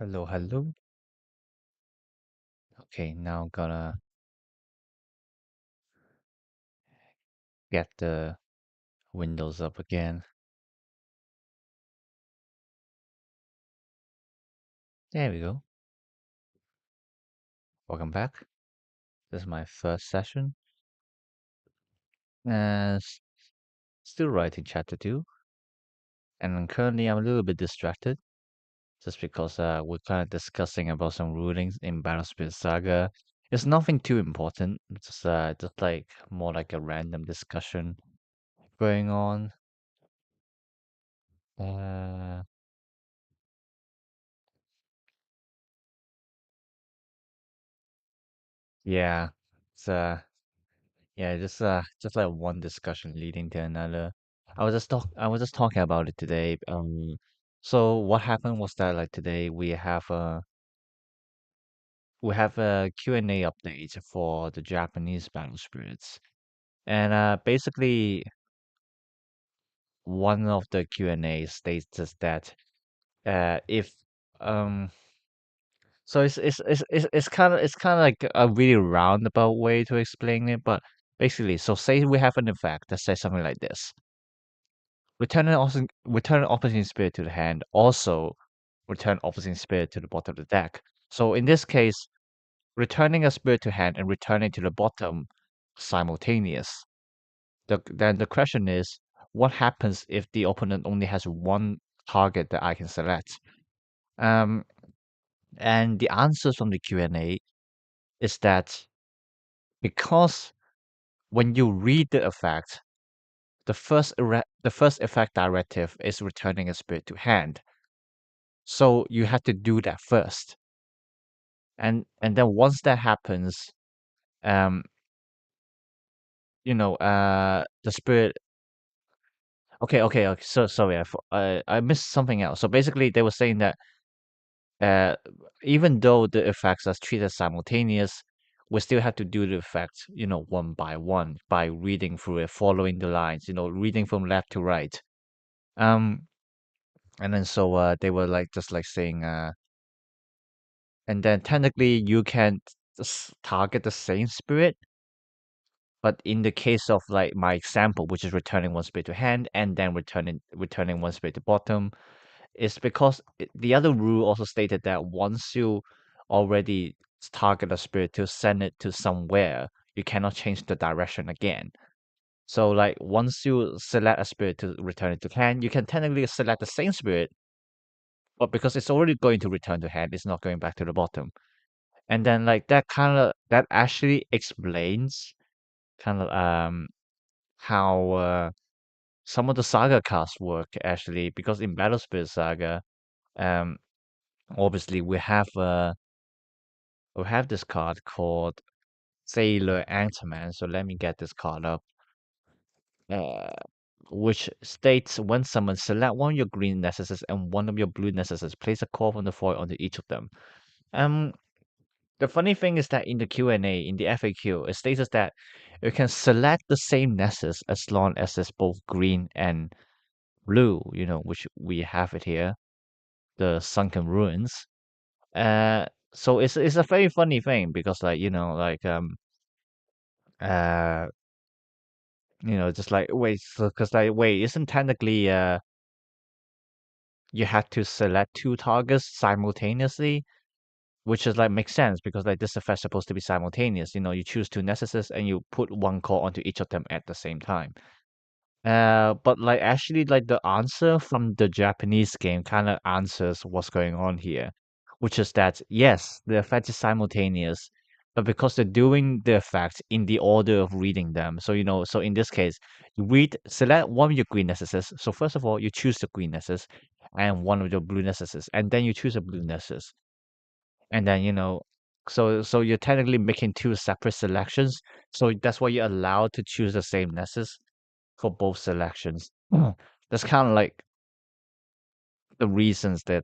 Hello, hello. Okay, now gonna get the windows up again. There we go. Welcome back. This is my first session. Still writing chapter 2. And currently I'm a little bit distracted just because we're kind of discussing about some rulings in Battlesphere Saga. It's nothing too important. It's just like more like a random discussion going on. Uh, yeah. It's Yeah, just like one discussion leading to another. I was just talking about it today. So what happened was that like today we have a Q&A update for the Japanese battle spirits. And basically one of the Q&A states just that if um so it's kind of like a really roundabout way to explain it, but basically, so say we have an effect that says something like this. Return an opposite spirit to the hand. Also, return opposite spirit to the bottom of the deck. So in this case, returning a spirit to hand and returning to the bottom simultaneous. Then the question is, what happens if the opponent only has one target that I can select? Um, and the answers from the Q&A is that because when you read the effect, the first effect directive is returning a spirit to hand. So you have to do that first. And then once that happens, um, the spirit. Okay. So sorry, I missed something else. So basically, they were saying that uh, even though the effects are treated simultaneous, we still have to do the effects, one by one by reading through it, following the lines, reading from left to right. Um, and then so they were like just like saying, and then technically you can just target the same spirit. But in the case of like my example, which is returning one spirit to hand and then returning one spirit to bottom, is because the other rule also stated that once you already target a spirit to send it to somewhere, you cannot change the direction again. So like once you select a spirit to return it to hand, you can technically select the same spirit, but because it's already going to return to hand, it's not going back to the bottom. And then like that actually explains kind of how some of the saga cards work actually, because in Battlesphere Saga, um, obviously we have this card called Sailor Antman. So let me get this card up. Uh, which states when summoned, select one of your green necessits and one of your blue necessits. Place a call from the foil onto each of them. Um, the funny thing is that in the Q&A, in the FAQ, it states that you can select the same nessus as long as it's both green and blue, which we have it here, the sunken ruins. So it's a very funny thing because like uh just like wait, so because like wait, isn't technically you have to select two targets simultaneously, which is like makes sense because like this effect supposed to be simultaneous. You choose two necesses and you put one call onto each of them at the same time. But like actually like the answer from the Japanese game kind of answers what's going on here, which is that yes, the effect is simultaneous, but because they're doing the effects in the order of reading them. So so in this case, select one of your green necesses. So first of all, you choose the green necess and one of your blue necesses, and then you choose a blue necess. And then so you're technically making two separate selections. So that's why you're allowed to choose the same necess for both selections. That's kind of like the reasons that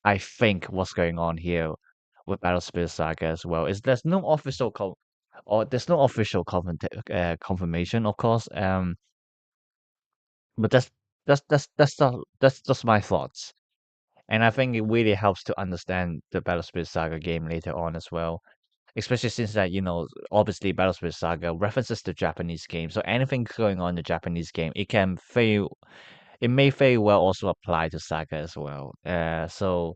I think what's going on here with Battlesphere Saga as well is there's no official confirmation, of course. But that's just my thoughts. And I think it really helps to understand the Battlesphere Saga game later on as well. Especially since that, obviously Battlesphere Saga references the Japanese game. So anything going on in the Japanese game, it may very well also apply to Saga as well. So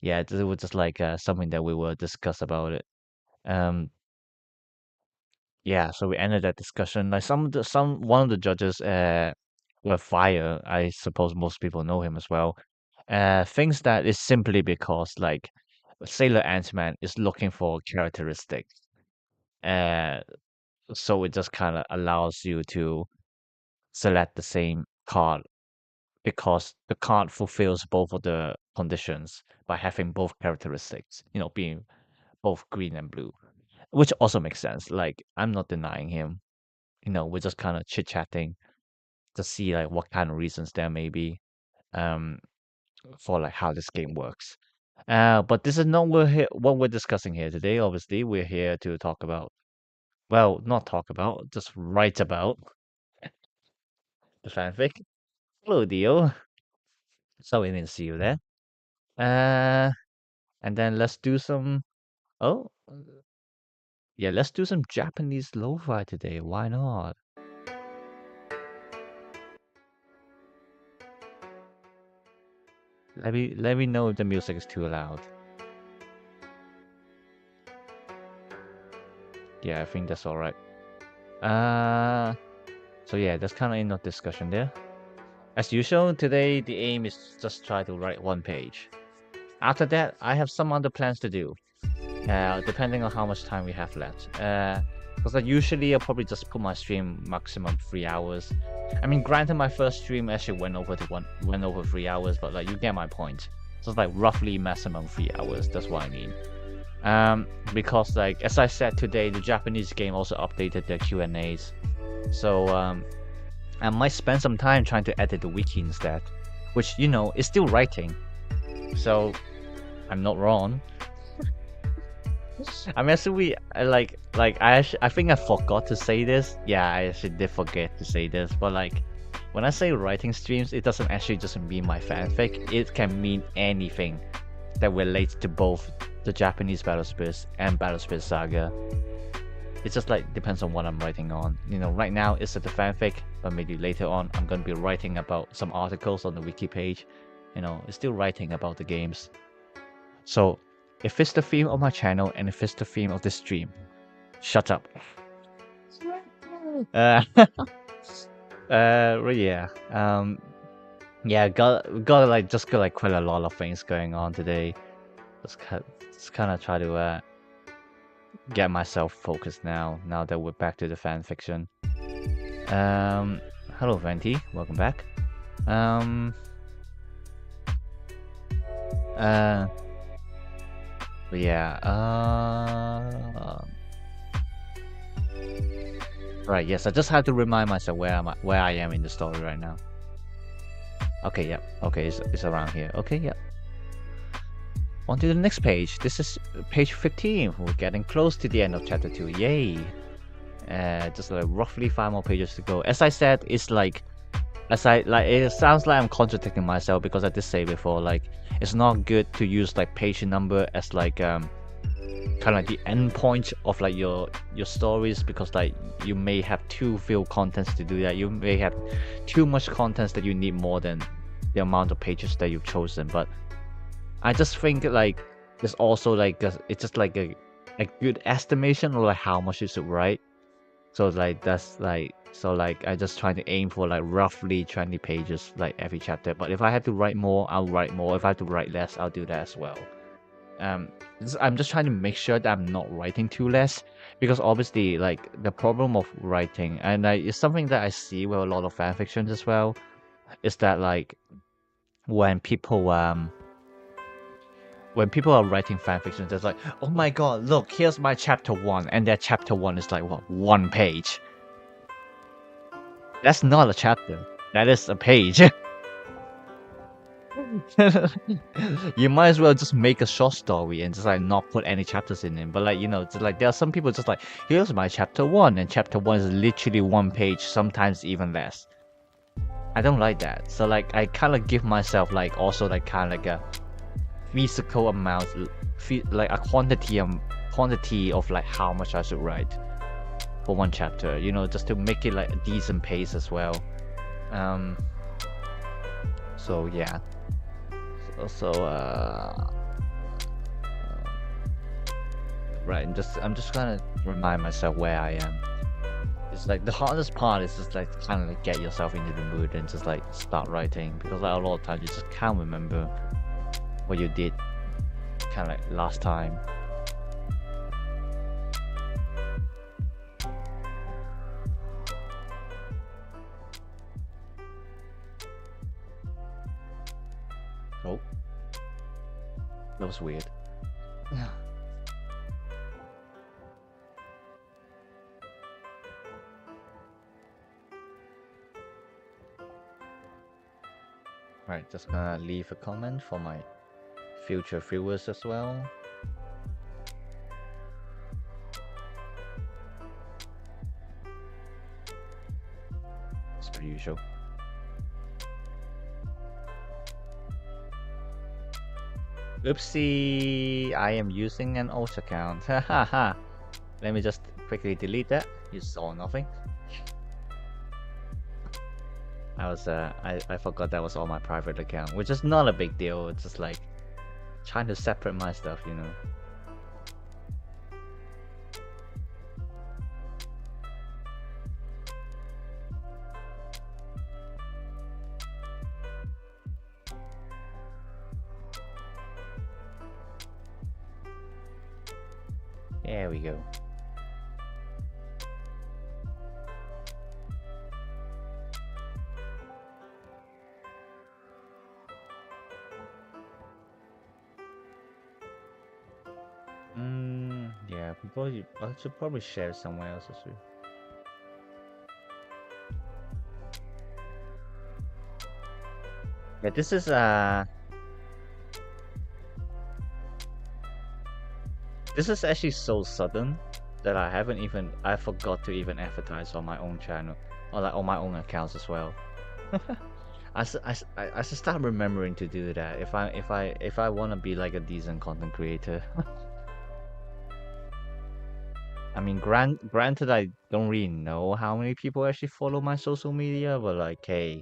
yeah, it was just like something that we will discuss about it. Um, yeah, so we ended that discussion. Like one of the judges, were Fire. I suppose most people know him as well. Thinks that it's simply because like Sailor Ant-Man is looking for characteristics. Uh, so it just kind of allows you to select the same card because the card fulfills both of the conditions by having both characteristics, being both green and blue, which also makes sense. Like, I'm not denying him. We're just kind of chit-chatting to see like what kind of reasons there may be um for like how this game works. But this is not what we're discussing here today. Obviously, we're here to talk about, well, not talk about, just write about the fanfic. Hello, Dio. So we didn't see you there. Uh, and then let's do some. Oh, yeah, let's do some Japanese lo-fi today. Why not? Let me know if the music is too loud. Yeah, I think that's all right. So yeah, that's kind of enough discussion there. As usual, today the aim is just try to write one page. After that, I have some other plans to do. Depending on how much time we have left. Because like usually I'll probably just put my stream maximum 3 hours. I mean, granted, my first stream actually went over 3 hours, but like you get my point. So it's like roughly maximum 3 hours. That's what I mean. Because like as I said today, the Japanese game also updated their Q&As. So I might spend some time trying to edit the wiki instead, which is still writing. So I'm not wrong. I mean, actually, I think I forgot to say this. Yeah, I actually did forget to say this. But like, when I say writing streams, it doesn't actually just mean my fanfic. It can mean anything that relates to both the Japanese Battlespears and Battlesphere Saga. It just like depends on what I'm writing on. Right now it's at the fanfic, but maybe later on I'm gonna be writing about some articles on the wiki page. It's still writing about the games. So if it's the theme of my channel and if it's the theme of this stream, shut up. Yeah. Yeah, got like quite a lot of things going on today. Just kind of try to get myself focused now that we're back to the fan fiction. Hello Venti, welcome back. But yeah, right, yes, I just have to remind myself where I am in the story right now. Okay, yeah, okay, it's around here. Okay, yeah. On to the next page. This is page 15. We're getting close to the end of chapter 2. Yay! Just like roughly 5 more pages to go. As I said, it sounds like I'm contradicting myself because I did say before, like, it's not good to use like page number as like kind of like the end point of like your stories, because like you may have too few contents to do that. You may have too much contents that you need more than the amount of pages that you've chosen. But I just think like there's also like it's just like a good estimation of like how much you should write. So like that's like I just try to aim for like roughly 20 pages like every chapter. But if I have to write more, I'll write more. If I have to write less, I'll do that as well. I'm just trying to make sure that I'm not writing too less, because obviously like the problem of writing, and it's something that I see with a lot of fanfictions as well, is that like when people are writing fanfictions, it's like, oh my god, look, here's my chapter 1, and that chapter 1 is like what, 1 page. That's not a chapter. That is a page. You might as well just make a short story and just like not put any chapters in it. But like just, like there are some people just like, here's my chapter 1, and chapter 1 is literally 1 page, sometimes even less. I don't like that. So like I kind of give myself like also like kind of like musical amount, like a quantity of like how much I should write for one chapter. You know, just to make it like a decent pace as well. Um. So yeah. Right. I'm just gonna remind myself where I am. It's like the hardest part is just like kind of like get yourself into the mood and just like start writing, because like a lot of times you just can't remember what you did kind of like last time. Oh, that was weird. Right, just gonna leave a comment for my future viewers as well. As per usual. Oopsie, I am using an alt account. Hahaha. Let me just quickly delete that. You saw nothing. I forgot that was all my private account, which is not a big deal. It's just like trying to separate my stuff, you know. There we go. Yeah, I should probably share it somewhere else as well. Yeah, this is actually so sudden that I forgot to even advertise on my own channel or like on my own accounts as well. I should start remembering to do that if I want to be like a decent content creator. I mean, granted, I don't really know how many people actually follow my social media, but like, hey,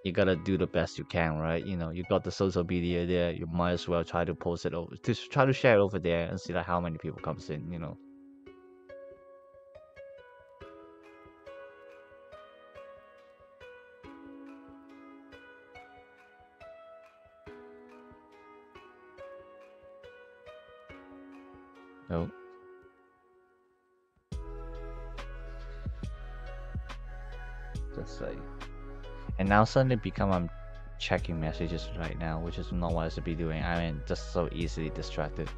you gotta do the best you can, right? You know, you got the social media there, you might as well try to post it over, to try to share it over there and see like how many people comes in, you know. So, just like, and now suddenly become I'm checking messages right now, which is not what I should be doing. I mean, just so easily distracted.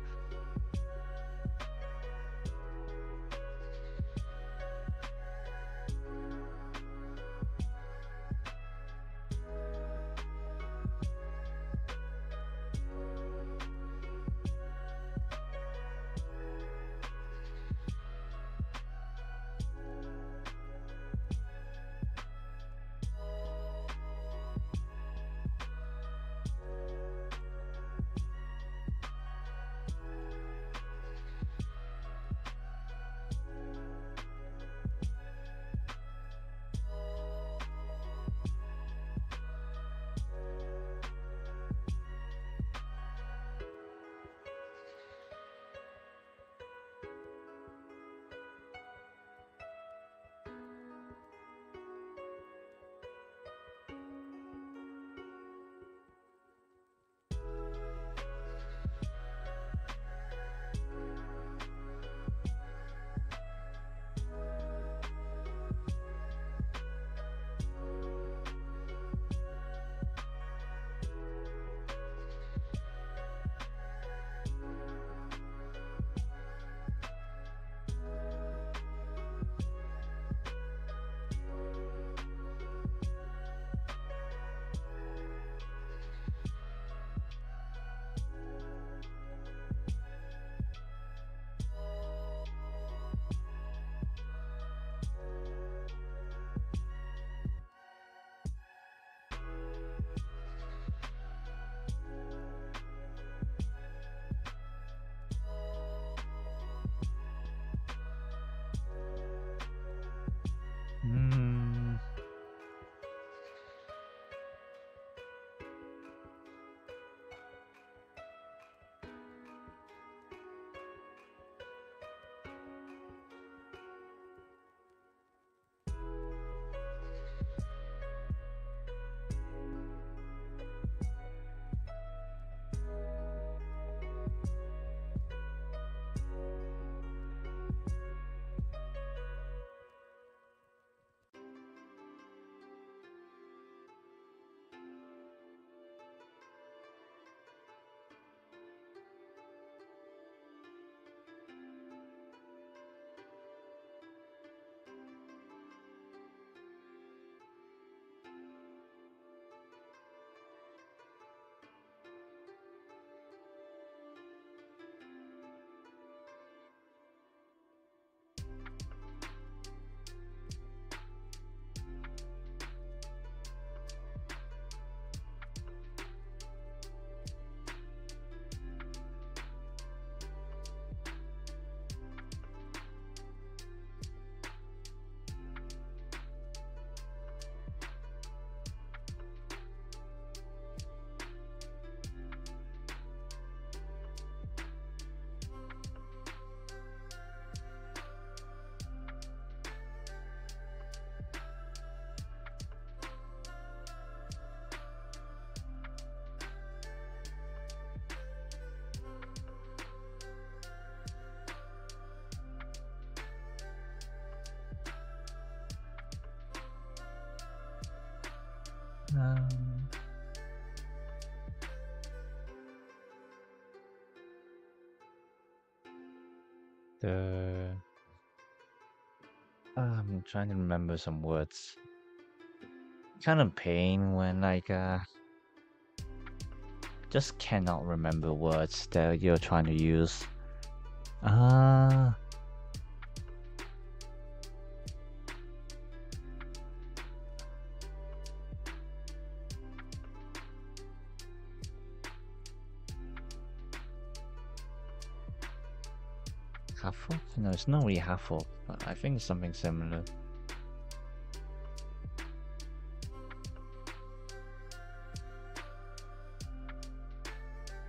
The I'm trying to remember some words. Kind of pain when like just cannot remember words that you're trying to use. Ah, half No, it's not really half but I think it's something similar.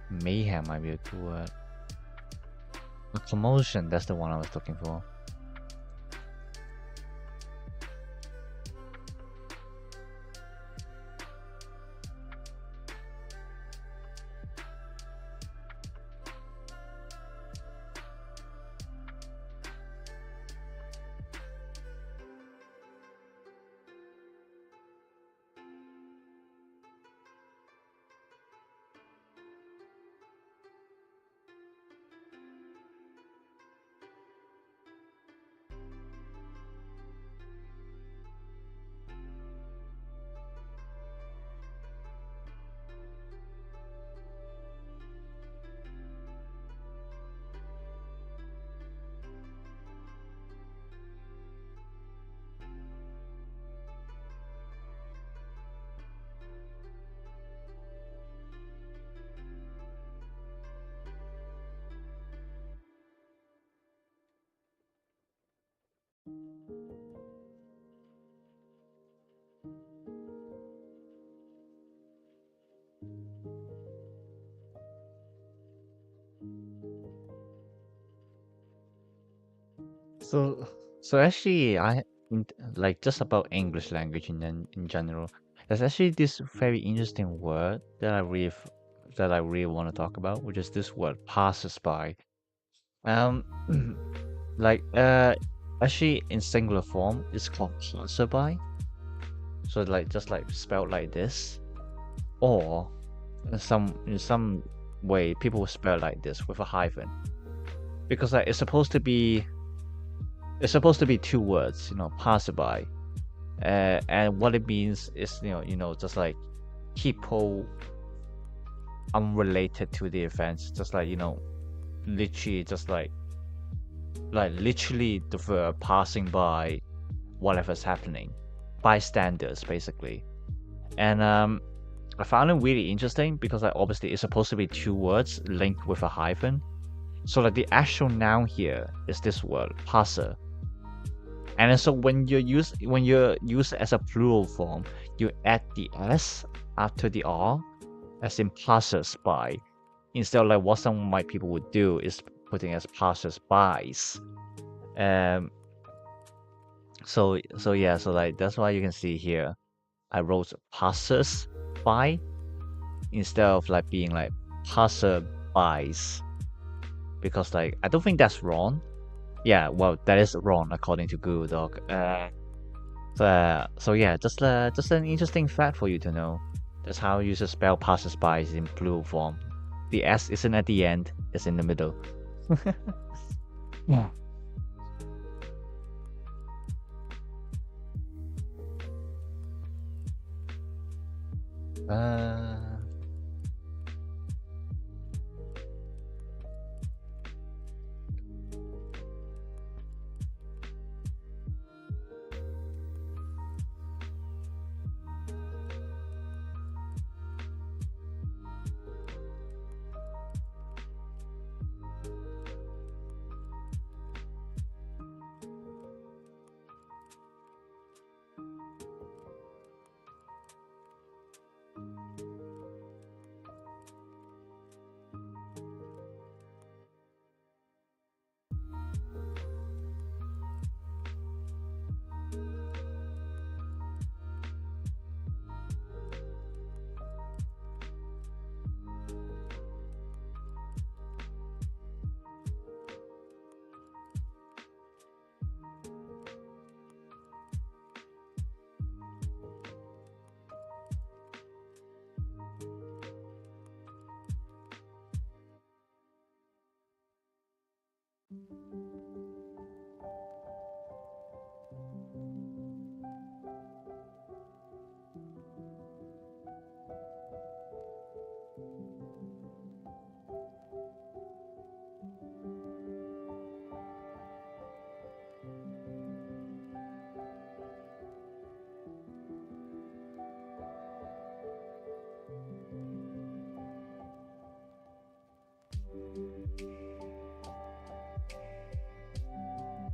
Mayhem might be a good word. A commotion, that's the one I was looking for. So, so actually, like just about English language in general. There's actually this very interesting word that that I really want to talk about, which is this word passersby. Um, like actually in singular form, it's called passerby. So like just like spelled like this, or in some way people will spell it like this with a hyphen because like it's supposed to be two words, passerby. And what it means is, just like people unrelated to the events, just like, literally, just like literally the verb passing by whatever's happening, bystanders, basically. And I found it really interesting because, like, obviously it's supposed to be two words linked with a hyphen. So, like, the actual noun here is this word, passer. And then so when you're used as a plural form, you add the s after the r, as in passers-by. Instead of like what some of my people would do is putting as passers-bys. Um. So yeah. So like that's why you can see here, I wrote passers-by instead of like being like passer-bys, because like I don't think that's wrong. Yeah. Well, that is wrong according to Google Doc. So yeah, just an interesting fact for you to know. That's how you should spell passers-by in plural form. The S isn't at the end; it's in the middle. Yeah. Uh,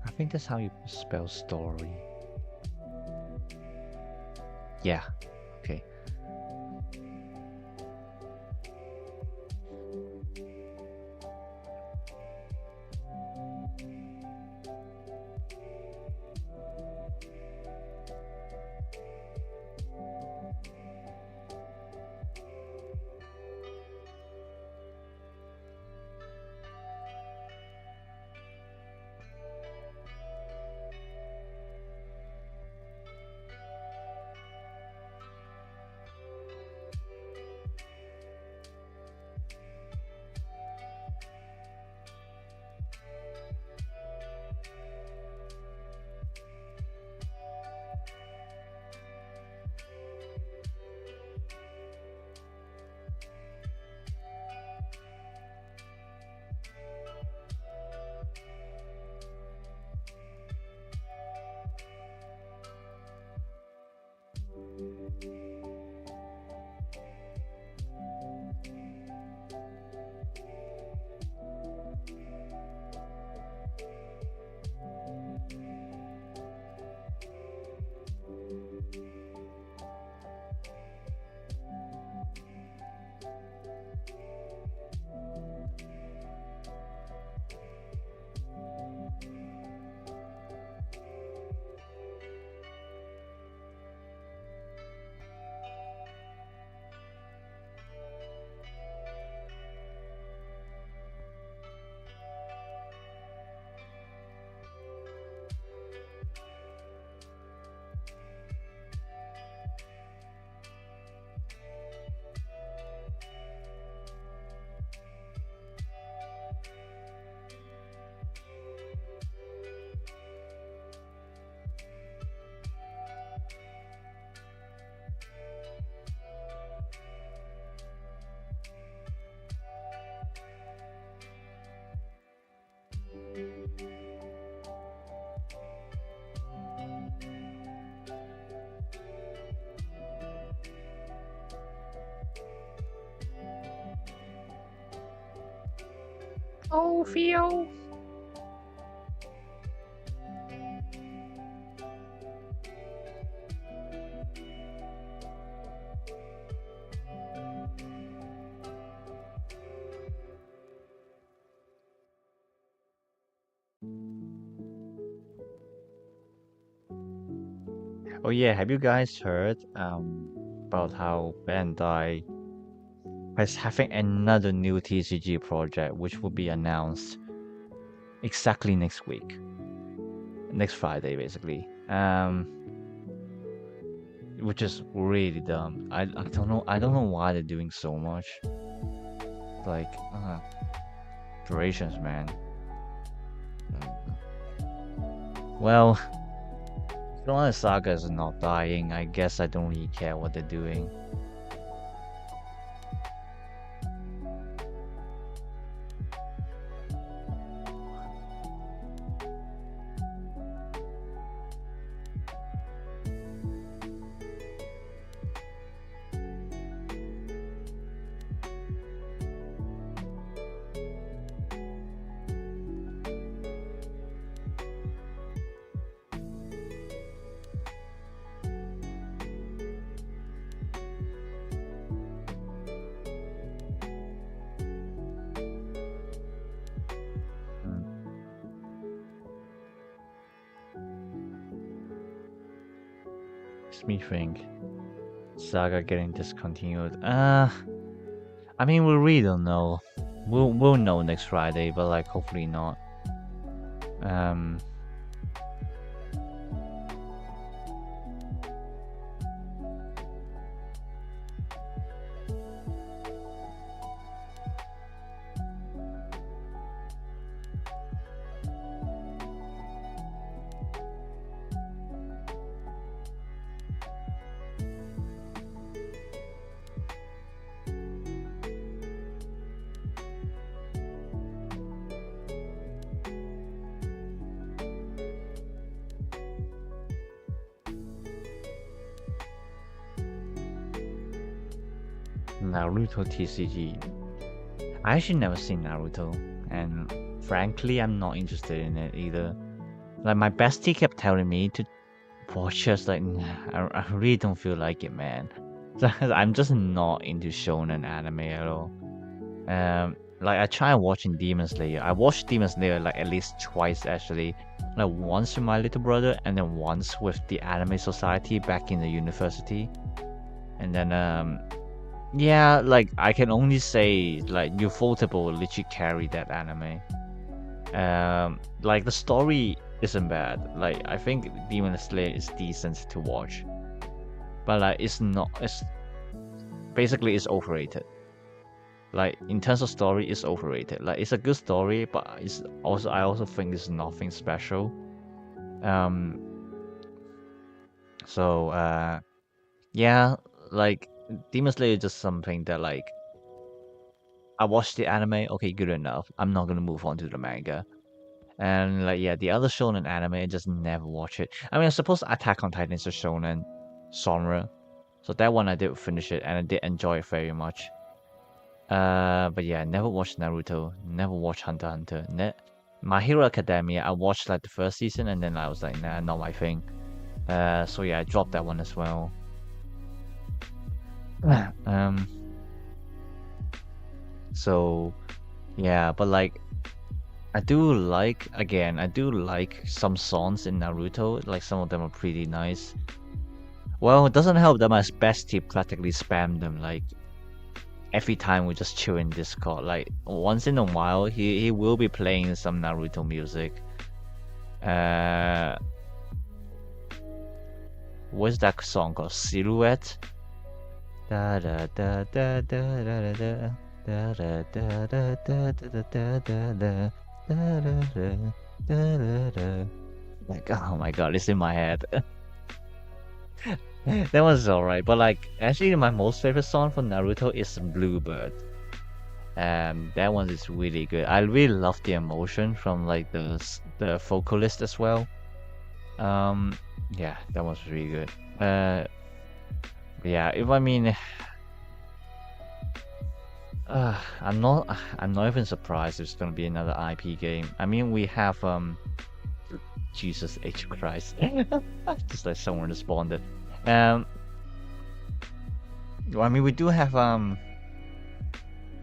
I think that's how you spell story. Yeah. Okay. Oh, Theo. Oh yeah, have you guys heard about how Bandai is having another new TCG project which will be announced exactly next week. Next Friday basically. Which is really dumb. I don't know why they're doing so much. Like durations, man. Well, as long as Saga is not dying, I guess I don't really care what they're doing. Makes me think. Saga getting discontinued. I mean, we really don't know. We'll know next Friday, but like hopefully not. Um, Naruto TCG. I actually never seen Naruto, and frankly, I'm not interested in it either. Like my bestie kept telling me to watch it, like nah, I really don't feel like it, man. So I'm just not into shonen anime at all. Like I tried watching Demon Slayer. I watched Demon Slayer like at least twice actually. Like once with my little brother, and then once with the Anime Society back in the university. And then yeah, like I can only say like Ufotable literally carried that anime. Like the story isn't bad. Like I think Demon Slayer is decent to watch, but like it's not. It's basically it's overrated. Like in terms of story, it's overrated. Like it's a good story, but it's also I also think it's nothing special. Um. So yeah, like Demon Slayer is just something that like I watched the anime. Okay, good enough. I'm not gonna move on to the manga. And like yeah, the other shonen anime, I just never watch it. I mean, I suppose Attack on Titan is a shonen genre, so that one I did finish it and I did enjoy it very much. But yeah, never watched Naruto, never watched Hunter x Hunter. My Hero Academia, I watched like the first season and then I was like, nah, not my thing. So yeah, I dropped that one as well. um, so yeah, but like I do like some songs in Naruto. Like some of them are pretty nice. Well, it doesn't help that my bestie practically spammed them like every time we just chill in Discord. Like once in a while, he will be playing some Naruto music. Uh, what's that song called? Silhouette. Da da da da da da da da da da da da da da da da da da. Like oh my god, it's in my head. That was alright, but like actually my most favorite song from Naruto is Bluebird. That one is really good. I really love the emotion from like the vocalist as well. Yeah, that was really good. Yeah, if I mean, I'm not even surprised there's gonna be another IP game. I mean, we have Jesus H Christ, just like someone responded. Well, I mean, we do have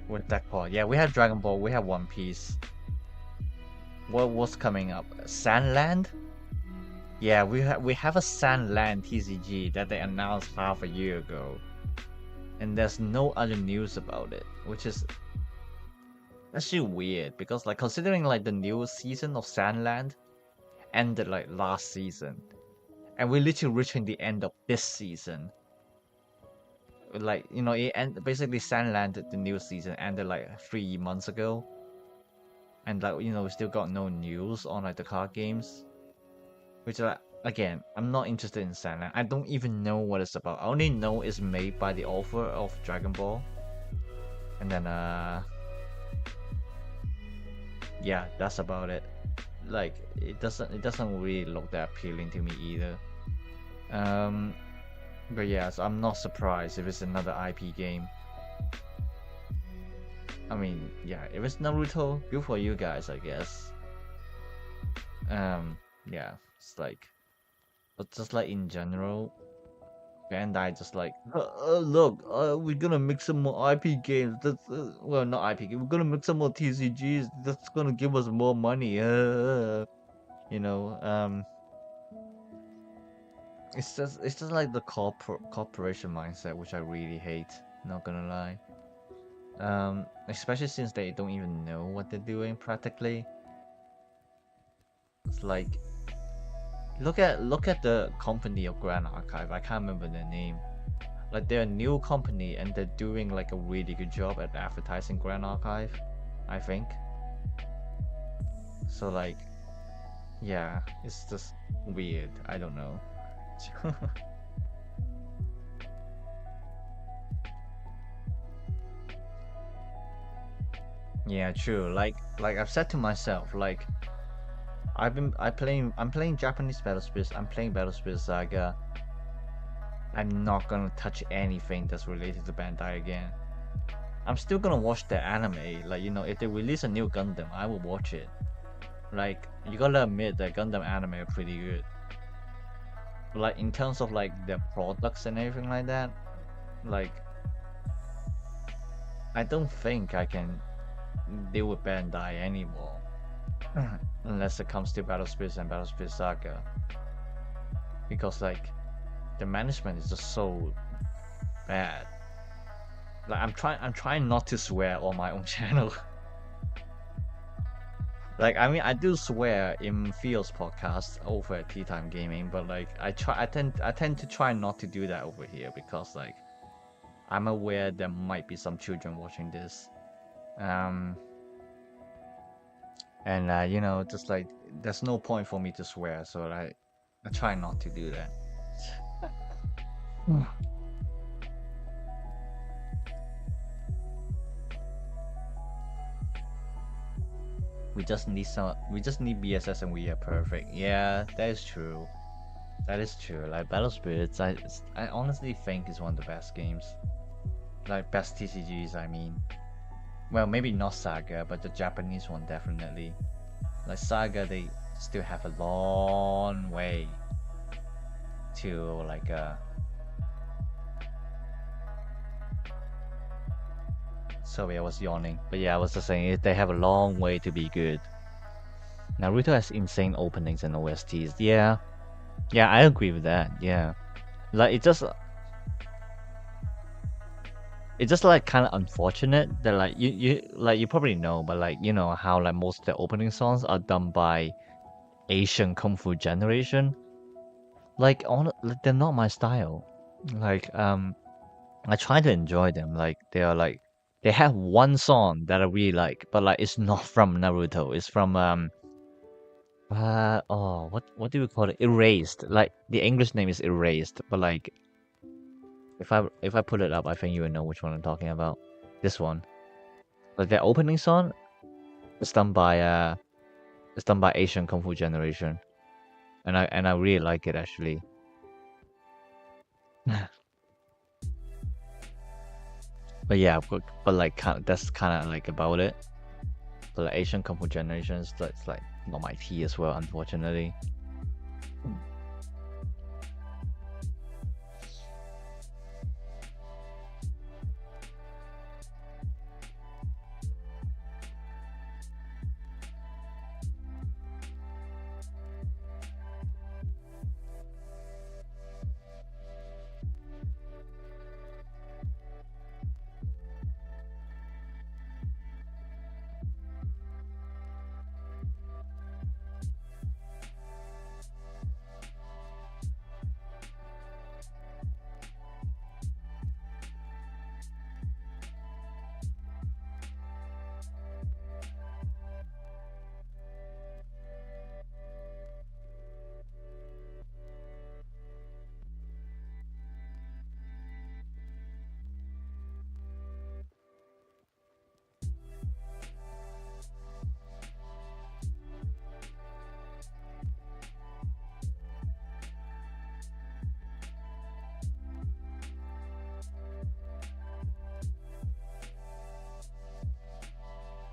what's that called? Yeah, we have Dragon Ball, we have One Piece. What's coming up? Sandland? Yeah, we have a Sandland TCG that they announced half a year ago, and there's no other news about it, which is actually weird because like considering like the new season of Sandland ended like last season, and we're literally reaching the end of this season. Like you know, basically Sandland the new season ended like 3 months ago, and like you know we still got no news on like the card games. Which again, I'm not interested in Sandland. I don't even know what it's about. I only know it's made by the author of Dragon Ball. And then yeah, that's about it. Like it doesn't really look that appealing to me either. But yeah, so I'm not surprised if it's another IP game. I mean, yeah, if it's Naruto, good for you guys, I guess. Yeah, it's like, but just like in general, Bandai just like, look, we're gonna make some more IP games. That's well, not IP games. We're gonna make some more TCGs. That's gonna give us more money. You know, it's just like the corporation mindset, which I really hate. Not gonna lie. Especially since they don't even know what they're doing practically. It's like look at the company of Grand Archive. I can't remember their name. Like they're a new company and they're doing like a really good job at advertising Grand Archive, I think. So like, yeah, it's just weird. I don't know. Yeah, true. Like I've said to myself, like I'm playing Japanese Battle Spirits, I'm playing Battle Spirits Saga. I'm not gonna touch anything that's related to Bandai again. I'm still gonna watch the anime. Like, if they release a new Gundam, I will watch it. Like, you gotta admit that Gundam anime are pretty good. But like in terms of like the products and everything like that, like I don't think I can deal with Bandai anymore. Unless it comes to Battle Spirits and Battle Spirit Saga. Because like the management is just so bad. Like I'm trying not to swear on my own channel. Like I mean I do swear in Theo's podcast over at Tea Time Gaming, but like I tend to try not to do that over here because like I'm aware there might be some children watching this. Um and just like there's no point for me to swear, so I try not to do that. We just need BSS and we are perfect. Yeah, that is true. That is true. Like Battle Spirits, I honestly think is one of the best games. Like best TCGs, I mean. Well, maybe not Saga, but the Japanese one definitely. Like Saga, they still have a long way to like Sorry, I was yawning. But yeah, I was just saying they have a long way to be good. Naruto has insane openings and OSTs. Yeah, yeah, I agree with that. Yeah, like it's just like kind of unfortunate that like you probably know, but like how like most of the opening songs are done by Asian Kung Fu generation. Like they're not my style. Like I try to enjoy them. Like they have one song that I really like, but like it's not from Naruto. It's from what do we call it? Erased. Like the English name is Erased, but like if I put it up, I think you would know which one I'm talking about. This one. Like the opening song is done by Asian Kung Fu generation, and I really like it actually. But yeah, but like that's kind of like about it. But like Asian Kung Fu generations, that's like not my tea as well, unfortunately.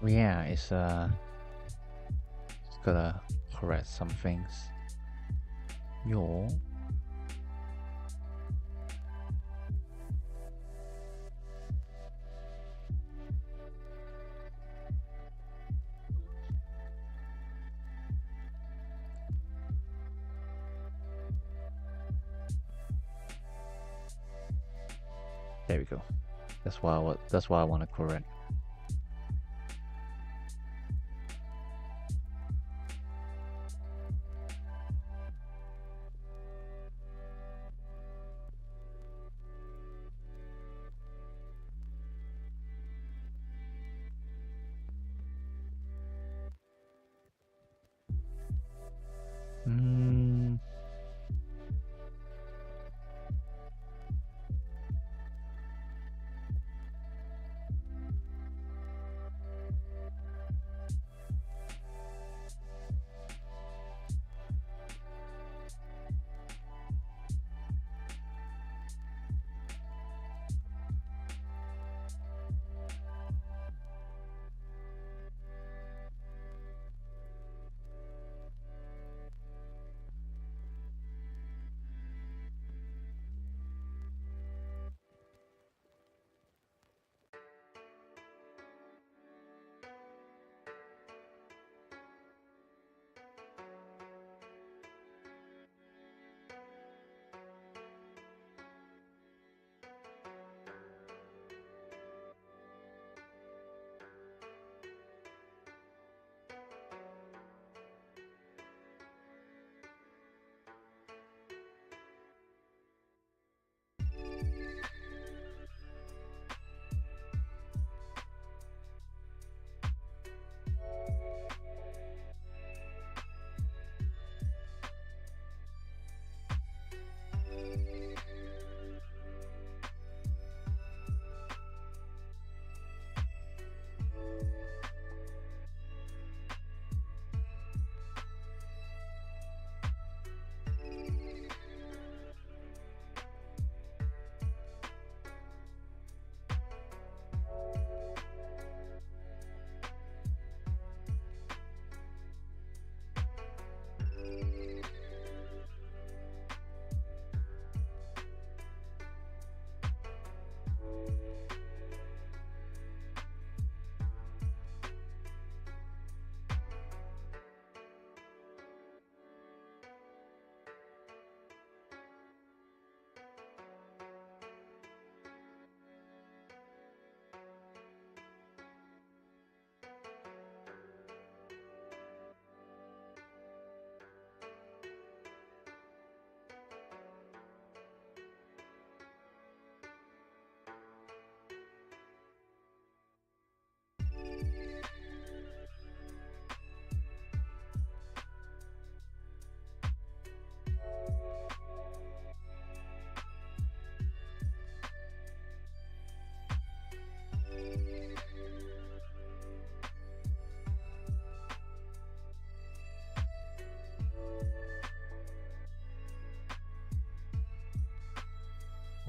Yeah, it's gotta correct some things. Yo, there we go. That's why I want to correct. Mm,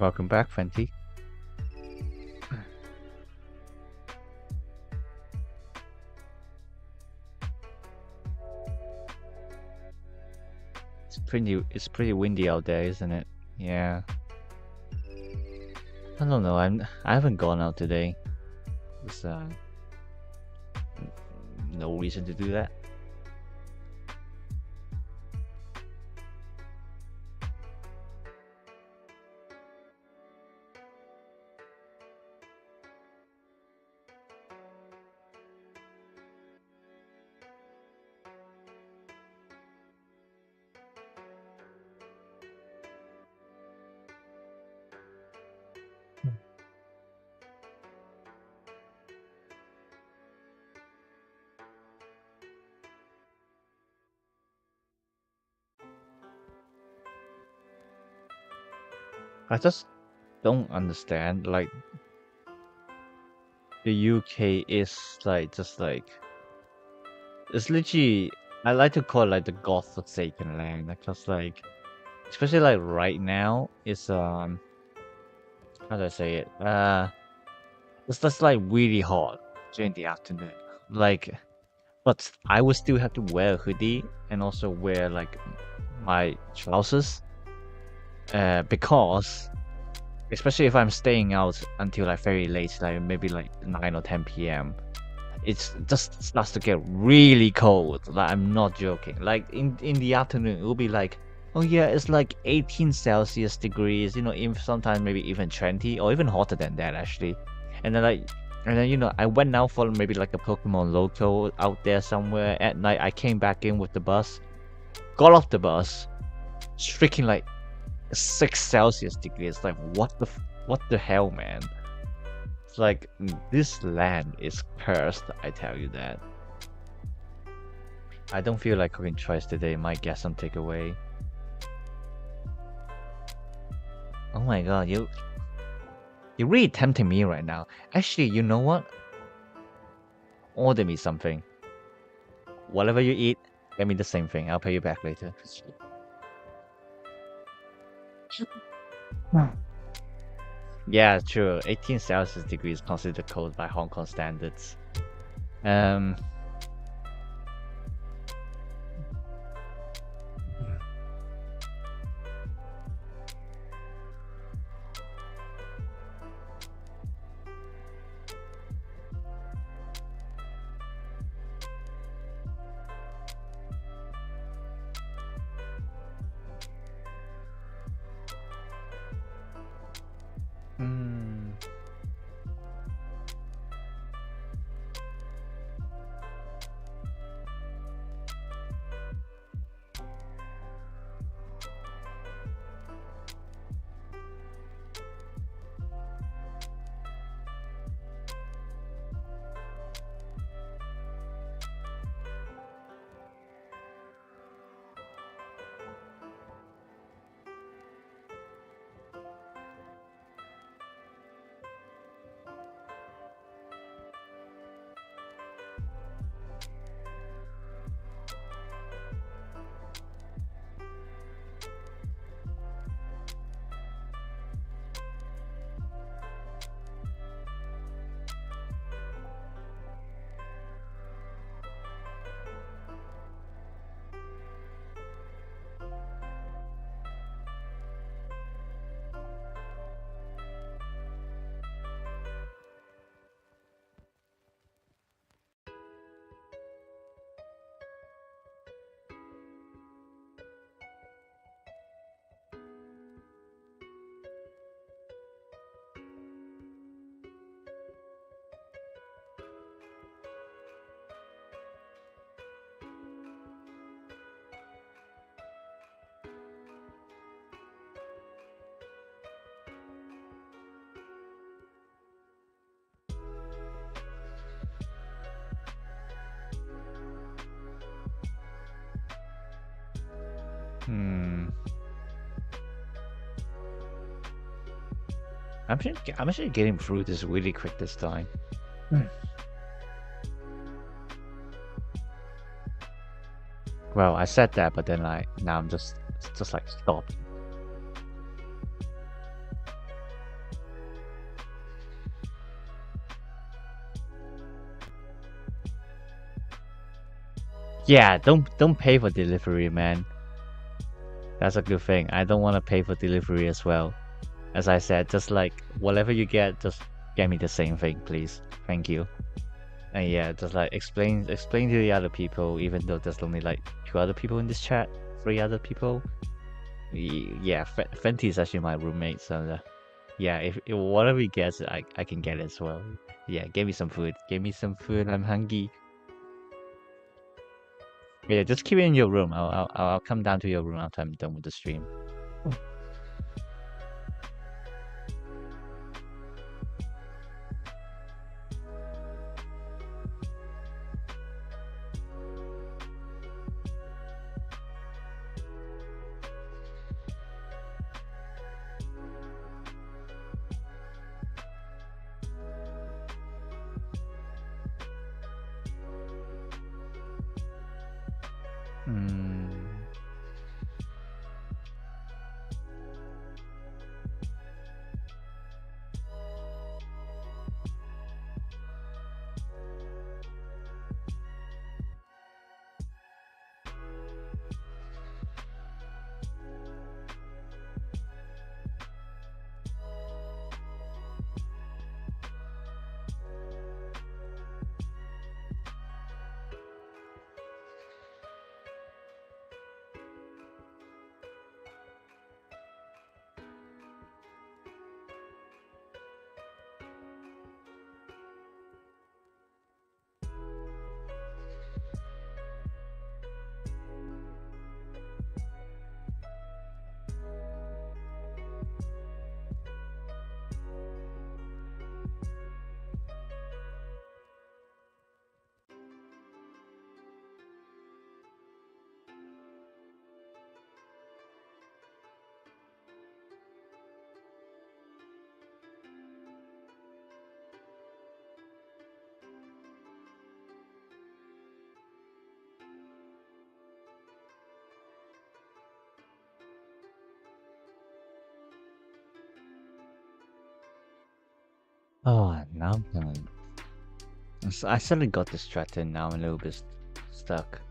Welcome back, Fenty. It's pretty windy out there, isn't it? Yeah. I don't know. I haven't gone out today. There's no reason to do that. I just don't understand. Like the UK is like just like it's literally I like to call it like the God-forsaken land. Because like especially like right now it's how do I say it? It's just like really hot during the afternoon. Like but I would still have to wear a hoodie and also wear like my trousers. Because especially if I'm staying out until like very late, like maybe like 9 or 10 p.m. It's just starts to get really cold. Like I'm not joking. Like in the afternoon, it will be like, oh yeah, it's like 18 Celsius degrees. You know, even sometimes maybe even 20 or even hotter than that actually. And then like, and then you know, I went out for maybe like a Pokemon local out there somewhere at night. I came back in with the bus, got off the bus, it's freaking like 6 Celsius degrees. Like what the hell, man? It's like this land is cursed. I tell you that. I don't feel like cooking twice today. Might get some takeaway. Oh my god, you're really tempting me right now. Actually, you know what? Order me something. Whatever you eat, get me the same thing. I'll pay you back later. Yeah, true. 18 Celsius degrees considered cold by Hong Kong standards. Um. mm, hmm. I'm actually getting through this really quick this time. Well, I said that, but then like now I'm just like stopped. Yeah, don't pay for delivery, man. That's a good thing. I don't want to pay for delivery as well. As I said, just like whatever you get, just get me the same thing, please. Thank you. And yeah, just like explain to the other people, even though there's only like two other people in this chat, three other people. Yeah, Fenty is actually my roommate, so yeah, if whatever he gets, I can get it as well. Yeah, give me some food. Give me some food. I'm hungry. Yeah, just keep it in your room. I'll come down to your room after I'm done with the stream. Hmm. Oh, now I'm done. I suddenly got distracted. Now I'm a little bit stuck.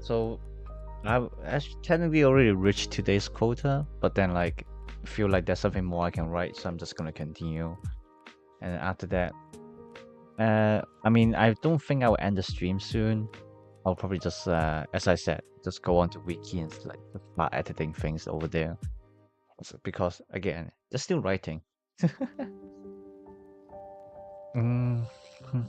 So I actually technically already reached today's quota, but then like feel like there's something more I can write, so I'm just gonna continue. And then after that, I mean, I don't think I will end the stream soon. I'll probably just, as I said, just go on to Wiki and like start editing things over there. Because again, just still writing. mm, mm,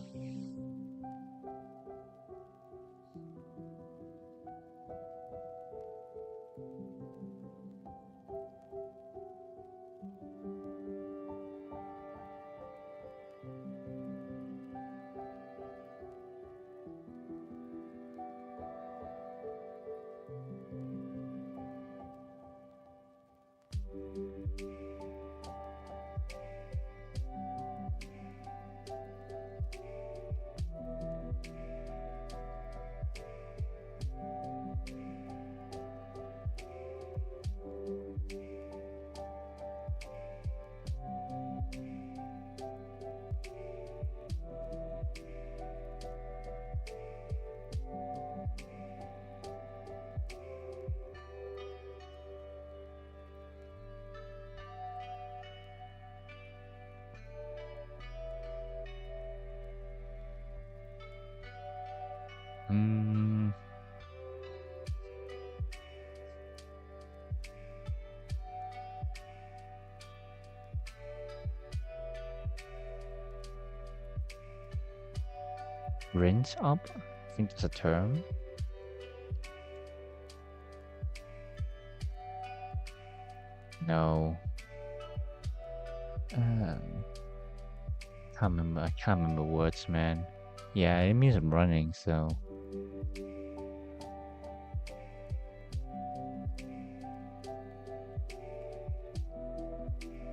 rinse up? I think it's a term. No. Can't remember. I can't remember words, man. Yeah, it means I'm running. So.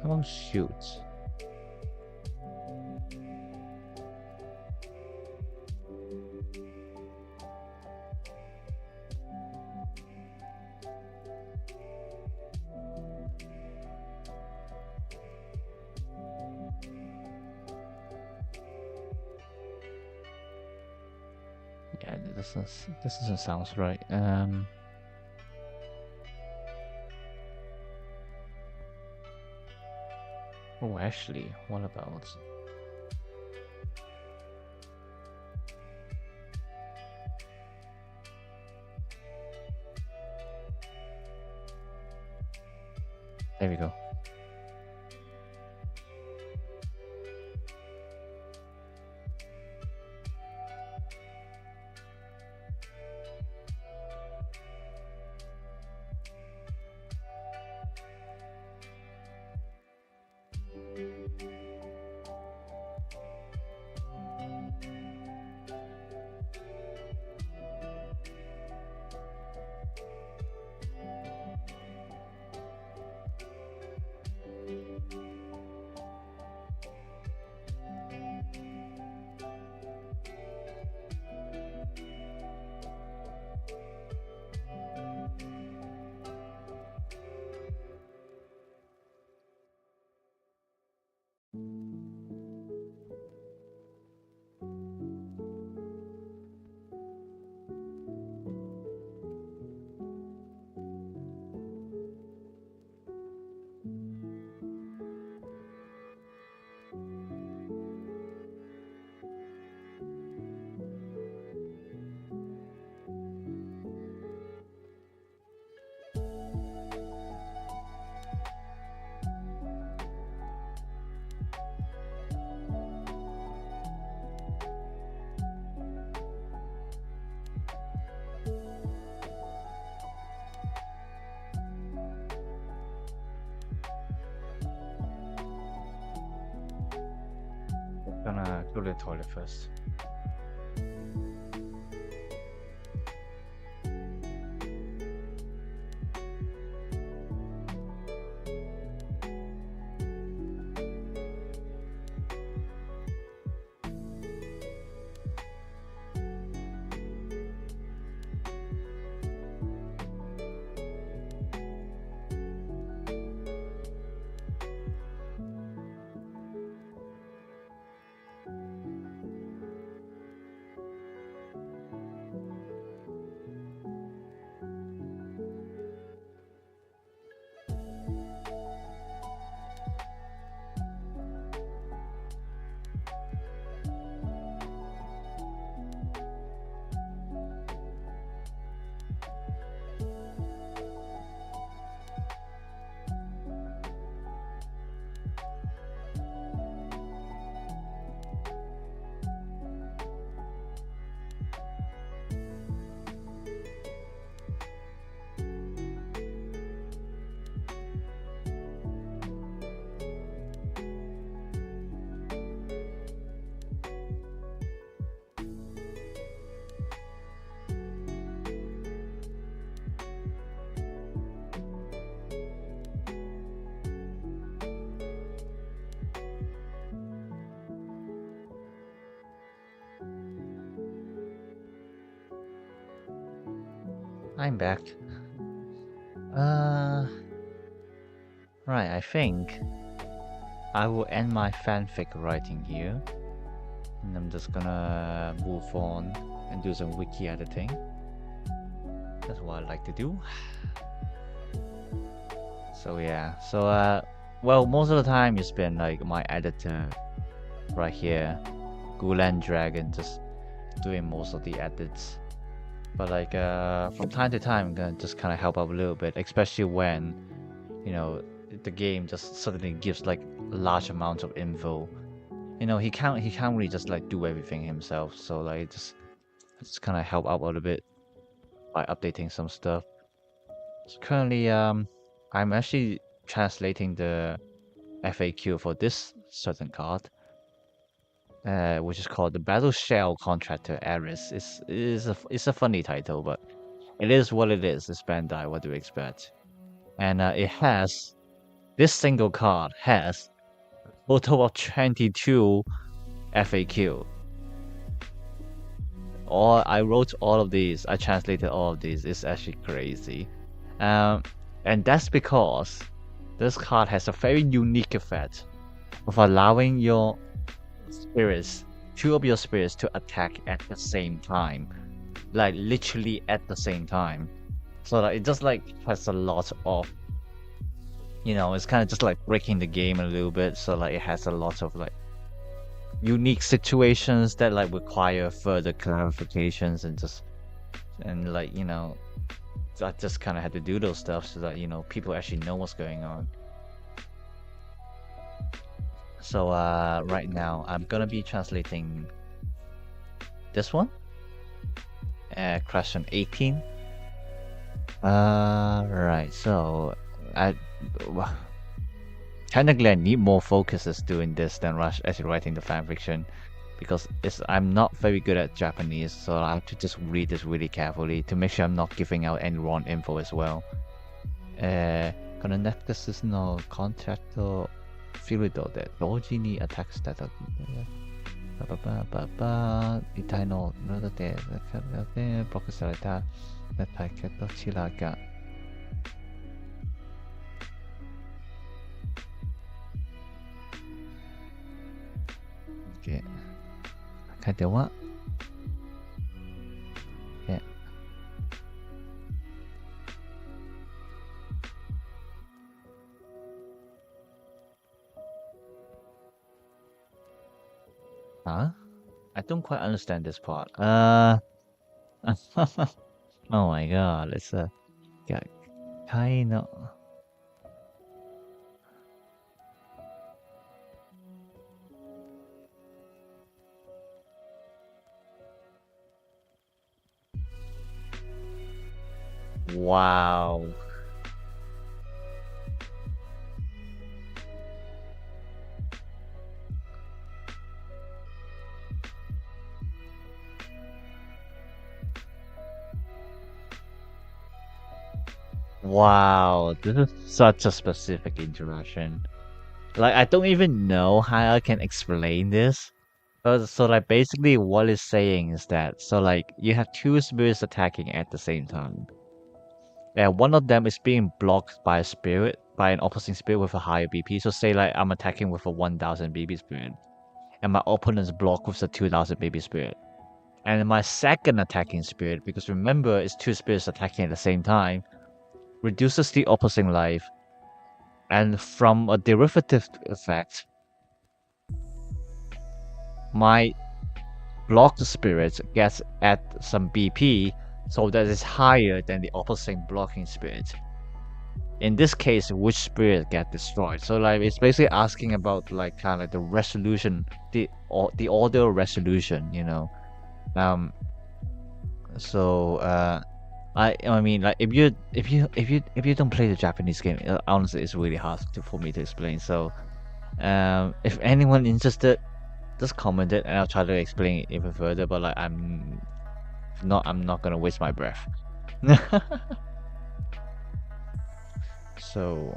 How about shoot? Yeah, this doesn't sound right. Oh, actually, what about? There we go. Gonna go to the toilet first. I'm back. Uh, right, I think I will end my fanfic writing here. And I'm just gonna move on and do some wiki editing. That's what I like to do. So yeah, well, most of the time it's been like my editor right here, Gulen Dragon, just doing most of the edits. But like from time to time, I'm gonna just kind of help out a little bit, especially when you know the game just suddenly gives like large amounts of info. You know, he can't really just like do everything himself. So like just kind of help out a little bit by updating some stuff. So currently, I'm actually translating the FAQ for this certain card, which is called the Battle Shell Contractor Ares. It's a funny title, but it is what it is. It's Bandai. What do you expect? And it has this single card has a total of 22 FAQ. I wrote all of these. I translated all of these. It's actually crazy, um, and that's because this card has a very unique effect of allowing your spirits, two of your spirits, to attack at the same time, like literally at the same time. So like, it just like has a lot of, it's kind of just like breaking the game a little bit. So like it has a lot of like unique situations that like require further clarifications and like I just kind of had to do those stuff so that people actually know what's going on. So right now I'm gonna be translating this one, question 18. Right. So I technically I need more focuses doing this than Rush actually writing the fanfiction, because I'm not very good at Japanese, so I have to just read this really carefully to make sure I'm not giving out any wrong info as well. この Nexus の contract フィールドで同時にアタックしたときにバババババ遺体の裏でブロックされたターゲットチラが書いてはHuh? I don't quite understand this part. Oh my god, it's a kind of. Wow. Wow, this is such a specific interaction. Like, I don't even know how I can explain this. So like, basically what it's saying is that, so like, you have two spirits attacking at the same time. And one of them is being blocked by a spirit, by an opposing spirit with a higher BP. So say like, I'm attacking with a 1000 BP spirit, and my opponent's blocked with a 2000 BP spirit. And my second attacking spirit, because remember, it's two spirits attacking at the same time, reduces the opposing life, and from a derivative effect, my blocked spirit gets at some BP, so that is higher than the opposing blocking spirit. In this case, which spirit get destroyed? So like it's basically asking about like kind of like the resolution, the order of resolution, So I mean, like if you don't play the Japanese game, honestly, it's really hard for me to explain. So, if anyone interested, just comment it, and I'll try to explain it even further. But like, I'm not gonna waste my breath. So.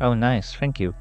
Oh, nice. Thank you.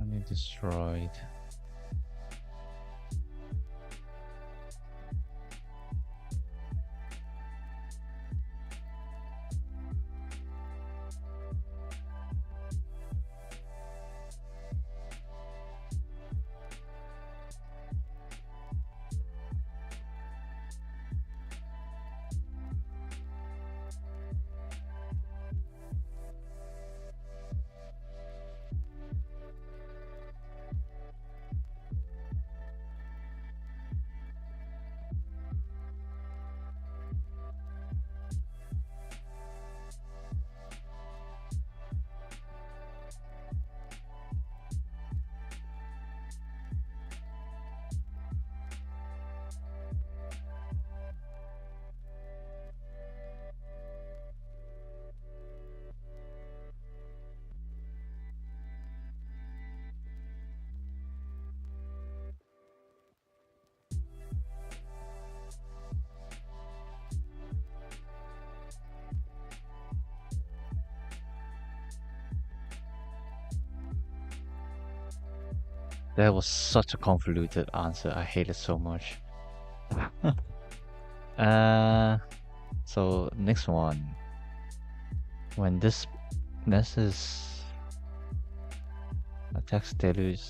Only destroyed. That was such a convoluted answer. I hate it so much. uh, so next one. When this is attacks deluge.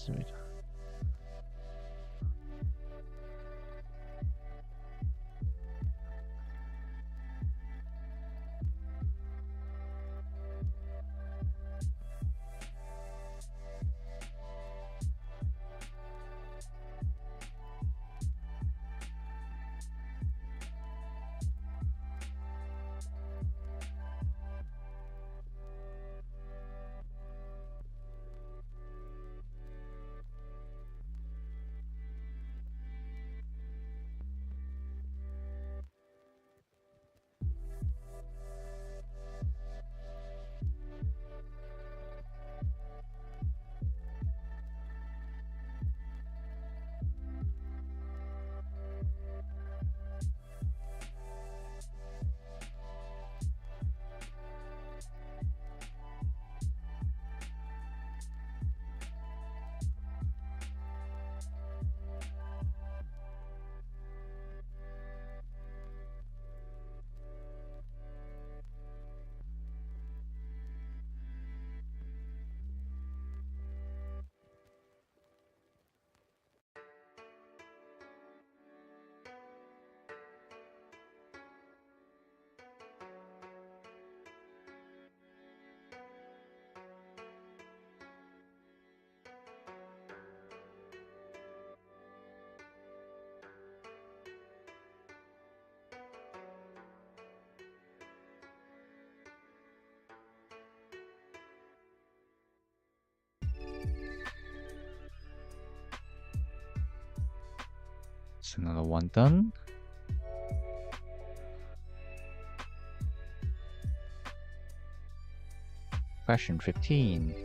It's another one done. Question 15.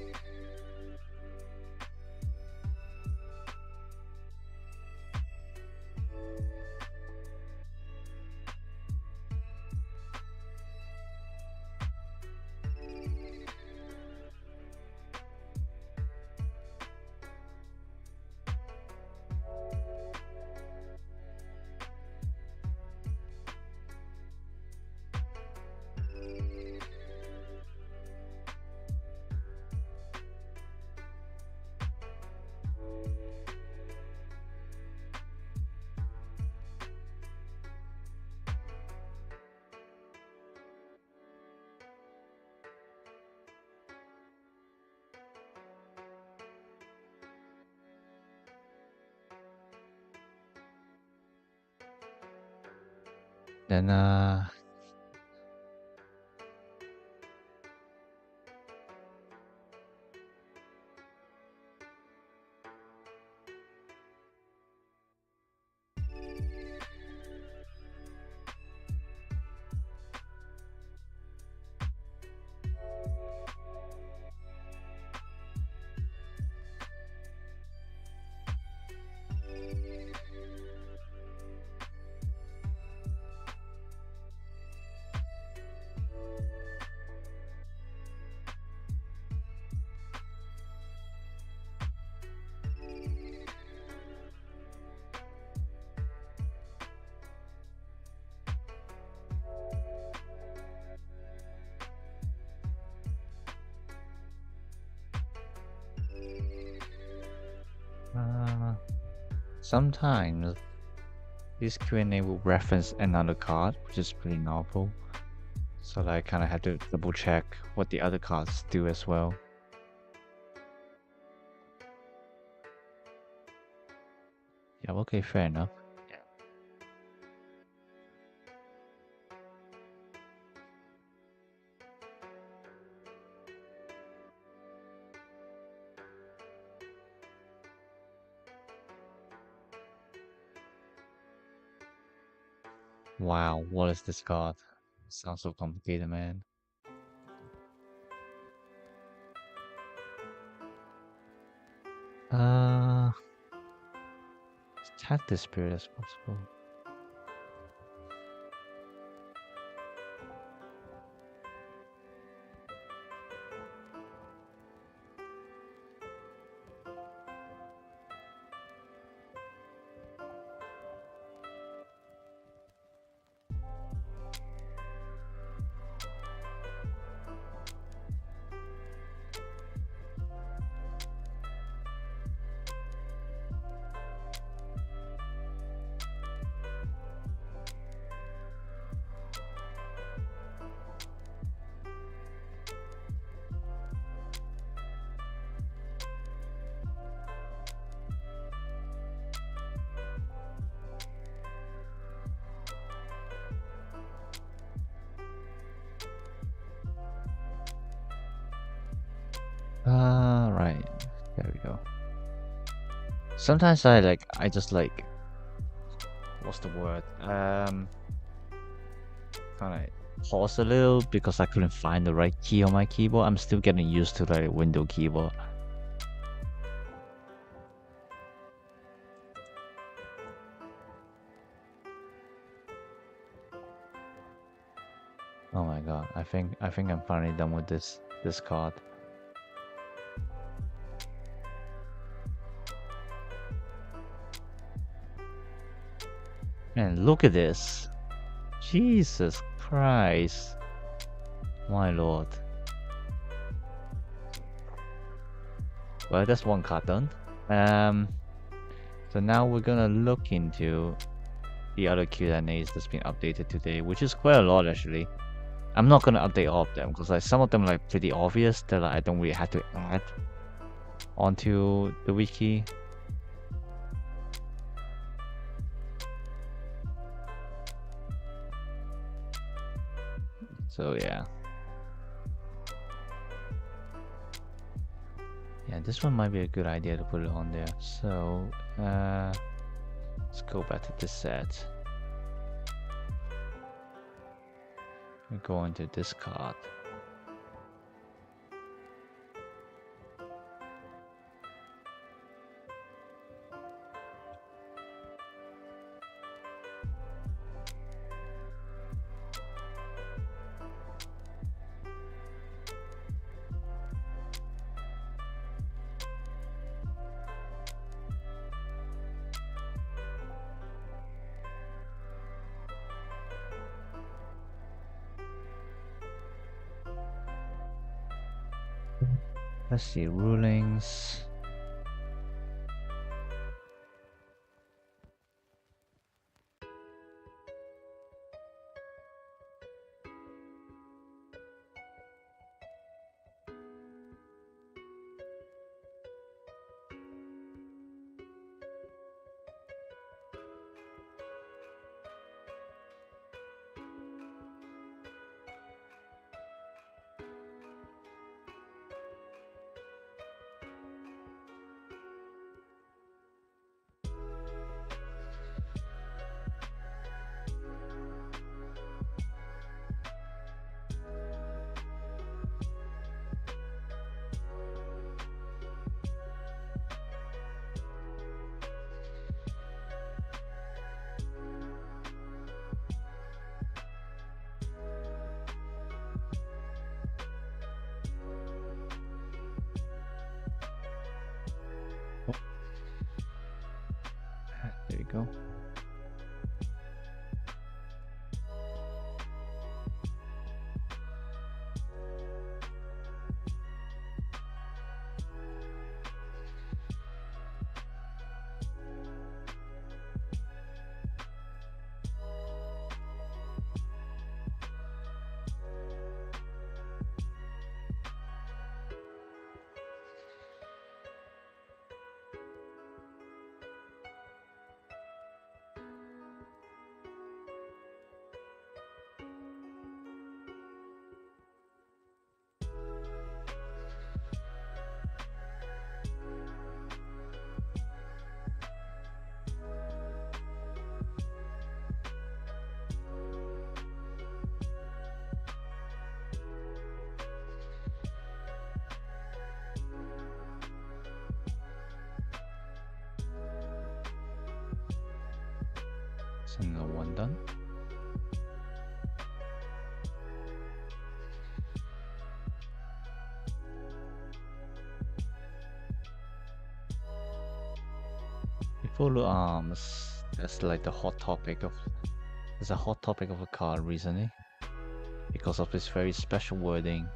Then sometimes this Q&A will reference another card, which is pretty novel. So I kind of have to double check what the other cards do as well. Yeah, okay, fair enough. Wow, what is this card? Sounds so complicated, man. Attack the spirit as possible. Right. There we go. Sometimes I just like, what's the word? Kind of pause a little because I couldn't find the right key on my keyboard. I'm still getting used to the window keyboard. Oh my god, I think I'm finally done with this card. Man, look at this. Jesus Christ. My lord. Well, that's one card done. So now we're gonna look into the other Q&As that's been updated today, which is quite a lot actually. I'm not gonna update all of them because like some of them like pretty obvious that like, I don't really have to add onto the wiki. So yeah. Yeah, this one might be a good idea to put it on there. So let's go back to this set. We go into this card. Let's see, rulings. go. Single one done. Follow arms. That's like the hot topic of. It's a hot topic of a card recently because of this very special wording.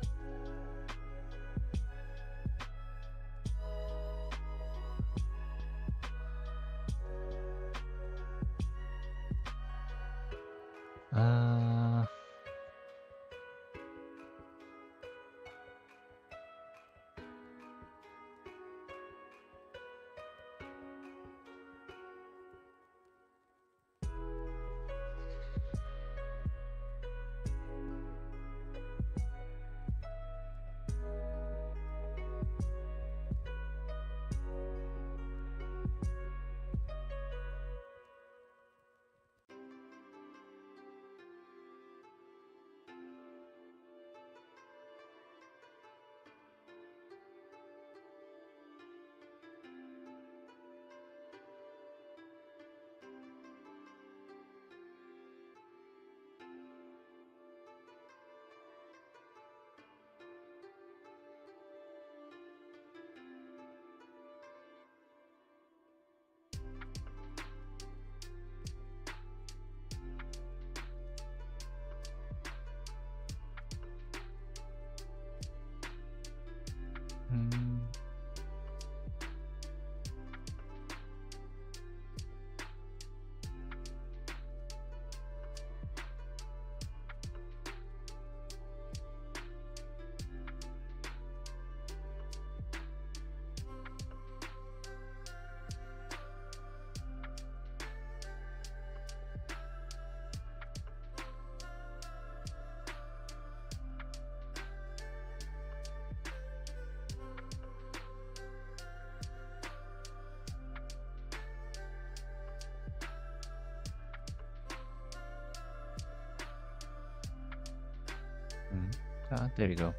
There you go.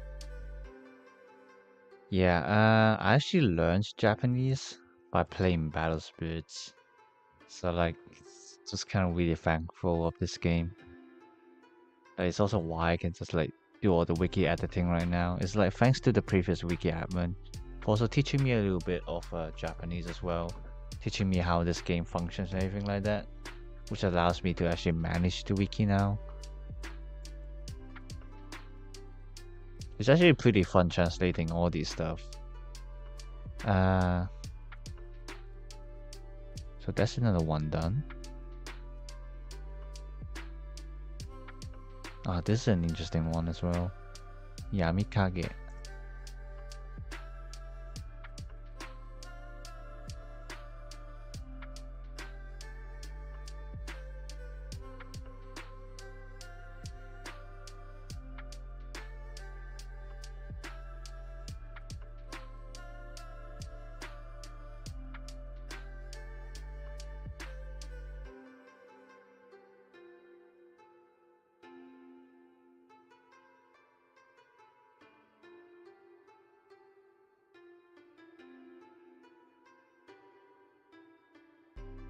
Yeah, I actually learned Japanese by playing Battle Spirits. So like, just kind of really thankful of this game. It's also why I can just like do all the wiki editing right now. It's like thanks to the previous wiki admin for also teaching me a little bit of Japanese as well, teaching me how this game functions and everything like that, which allows me to actually manage the wiki now. It's actually pretty fun translating all these stuff. So that's another one done. This is an interesting one as well. Yamikage.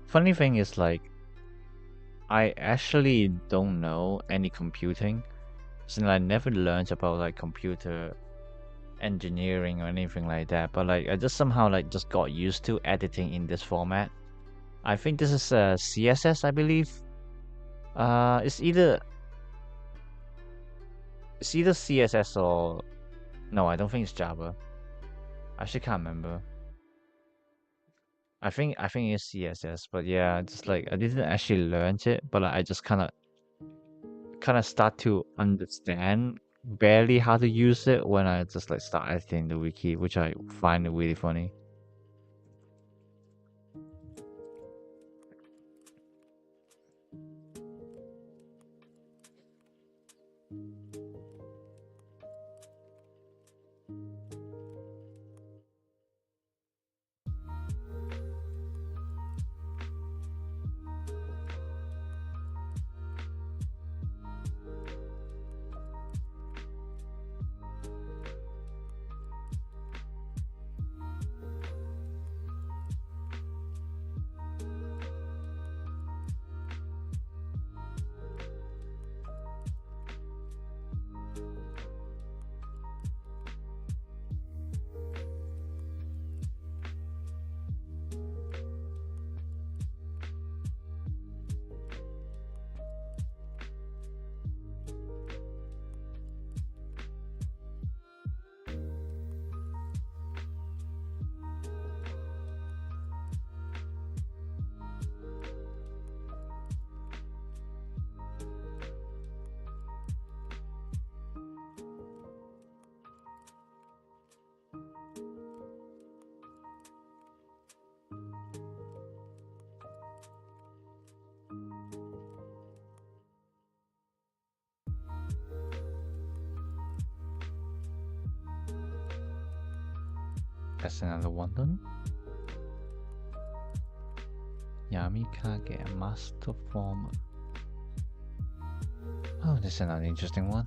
Funny thing is like, I actually don't know any computing, since I never learned about like computer engineering or anything like that. But like, I just somehow like just got used to editing in this format. I think this is CSS, I believe. It's either CSS or no, I don't think it's Java. I actually can't remember. I think it's CSS, but yeah, just like I didn't actually learn it, but like, I just kind of start to understand barely how to use it when I just like start editing the wiki, which I find really funny. That's another one done. Yamikage Master Form. Oh, this is another interesting one.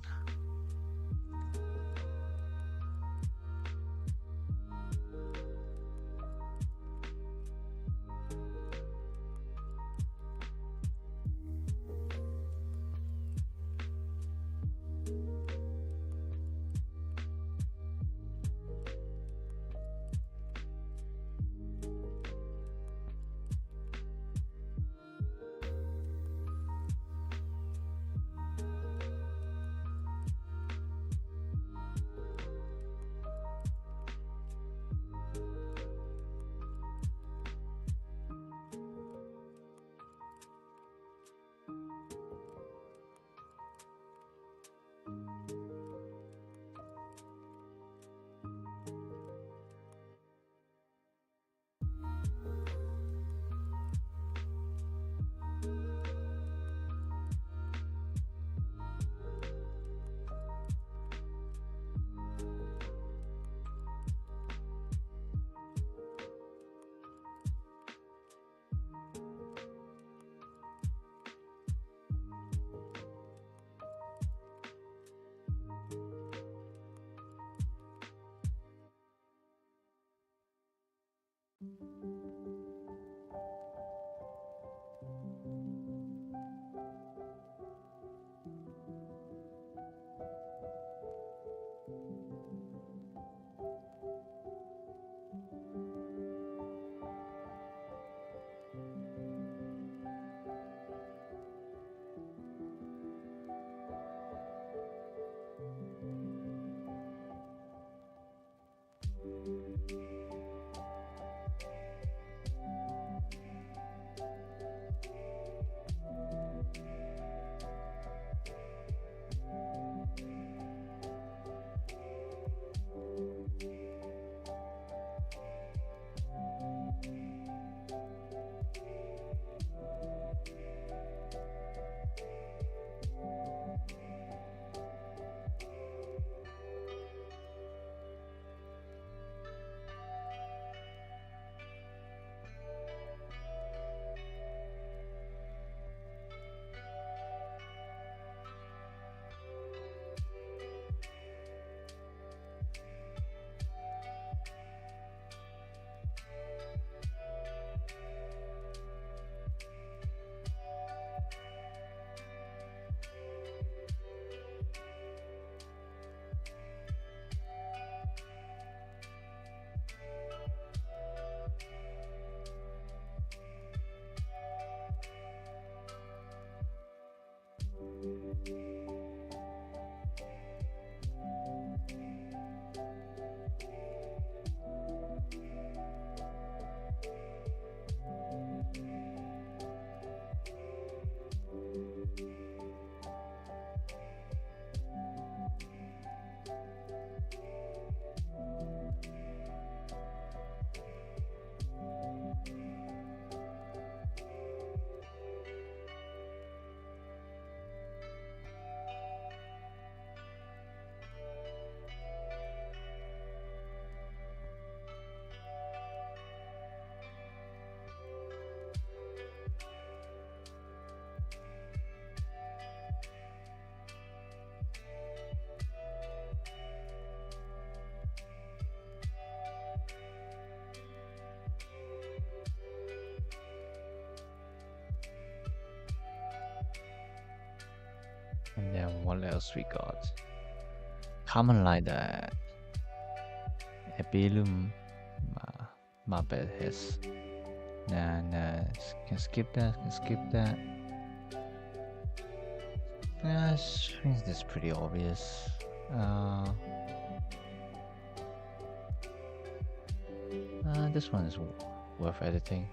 And then what else we got? Common like that. Ebilum. My bad his. Nah, can skip that, can skip that. I think that's pretty obvious. This one is worth editing.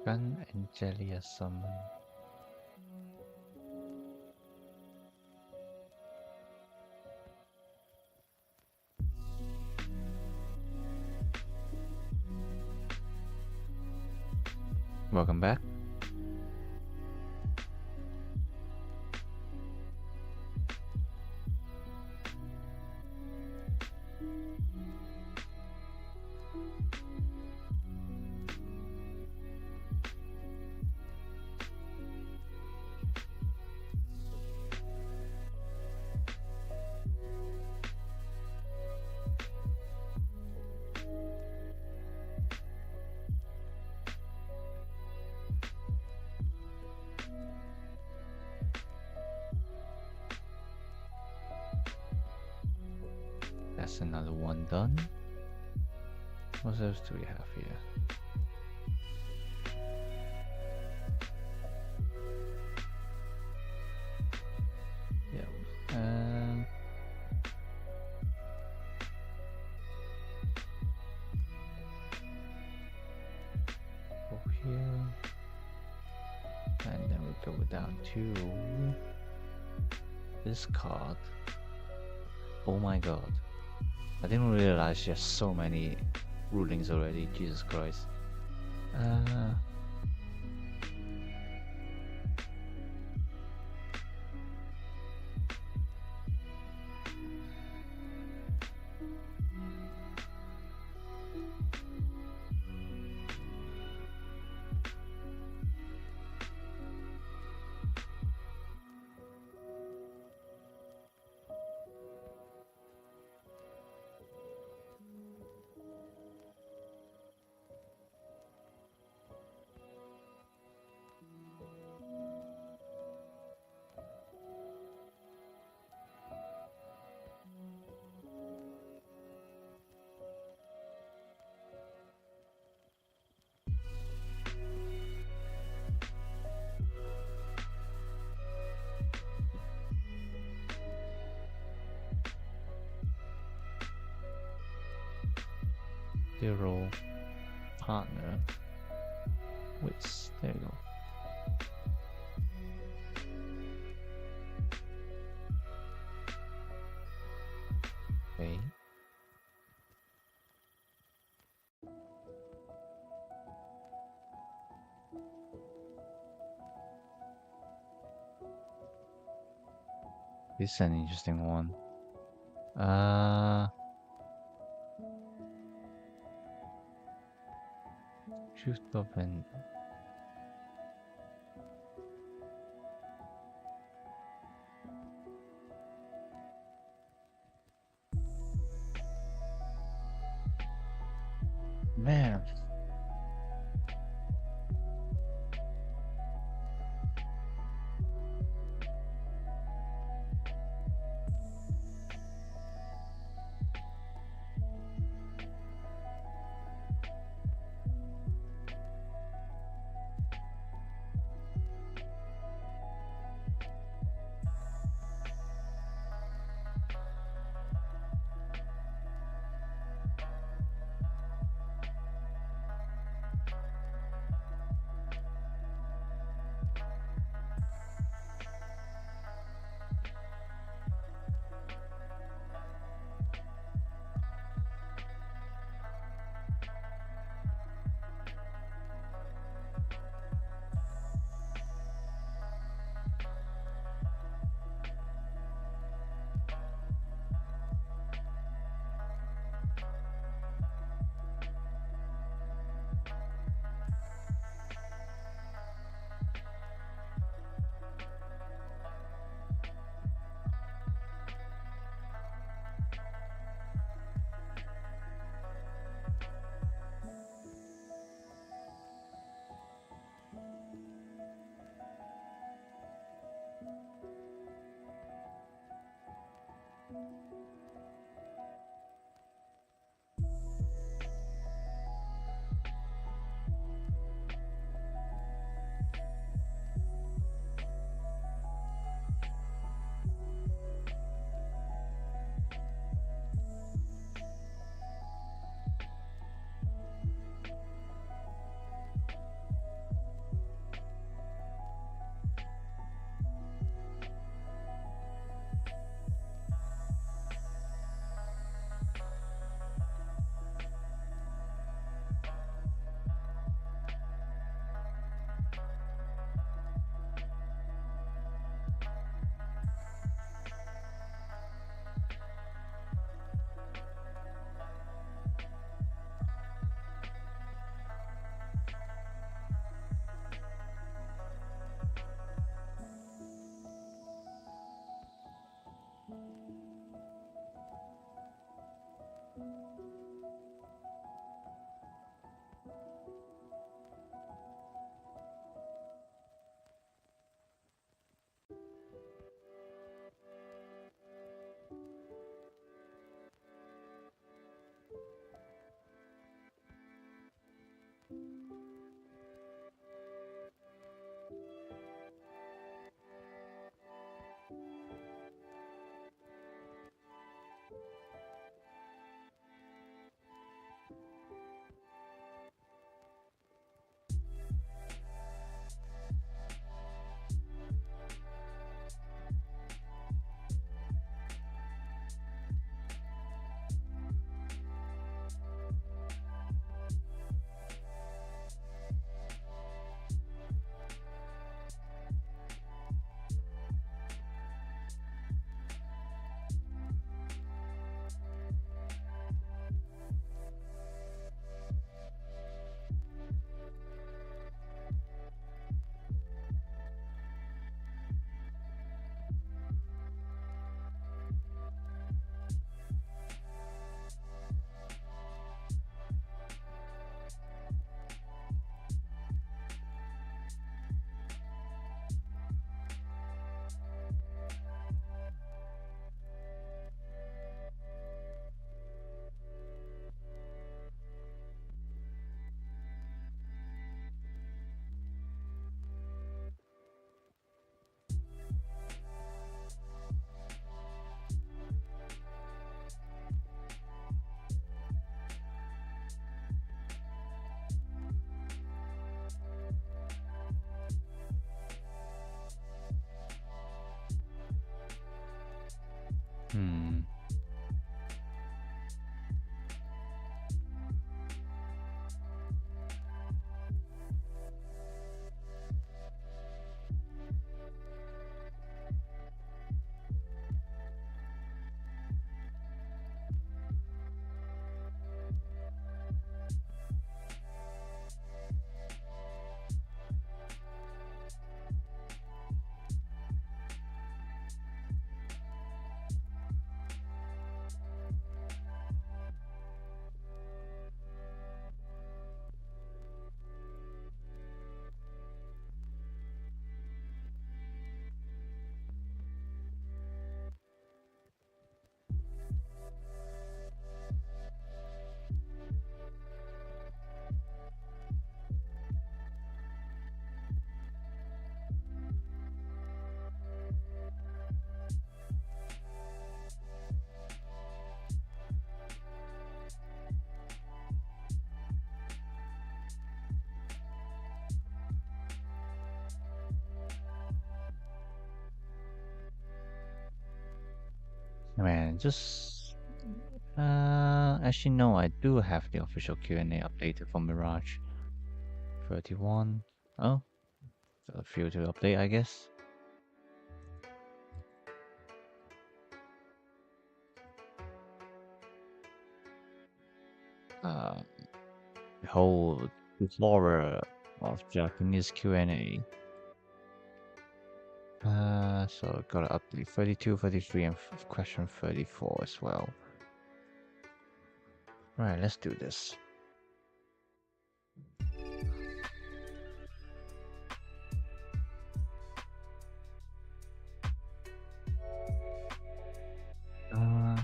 Gun and jelly are summoned. Welcome back. That's another one done. What else do we have here? go down to this card. Oh my god. I didn't realize she has so many rulings already. Jesus Christ. Zero partner. Wait, there you go. Okay. This is an interesting one. Truth open. Man. Hmm. Man, just actually no, I do have the official Q&A updated for Mirage 31. Oh, a few to update, I guess. Uh, the whole flora of Japanese Q&A. So got to update 32, 33, and question 34 as well. Right, let's do this. Uh,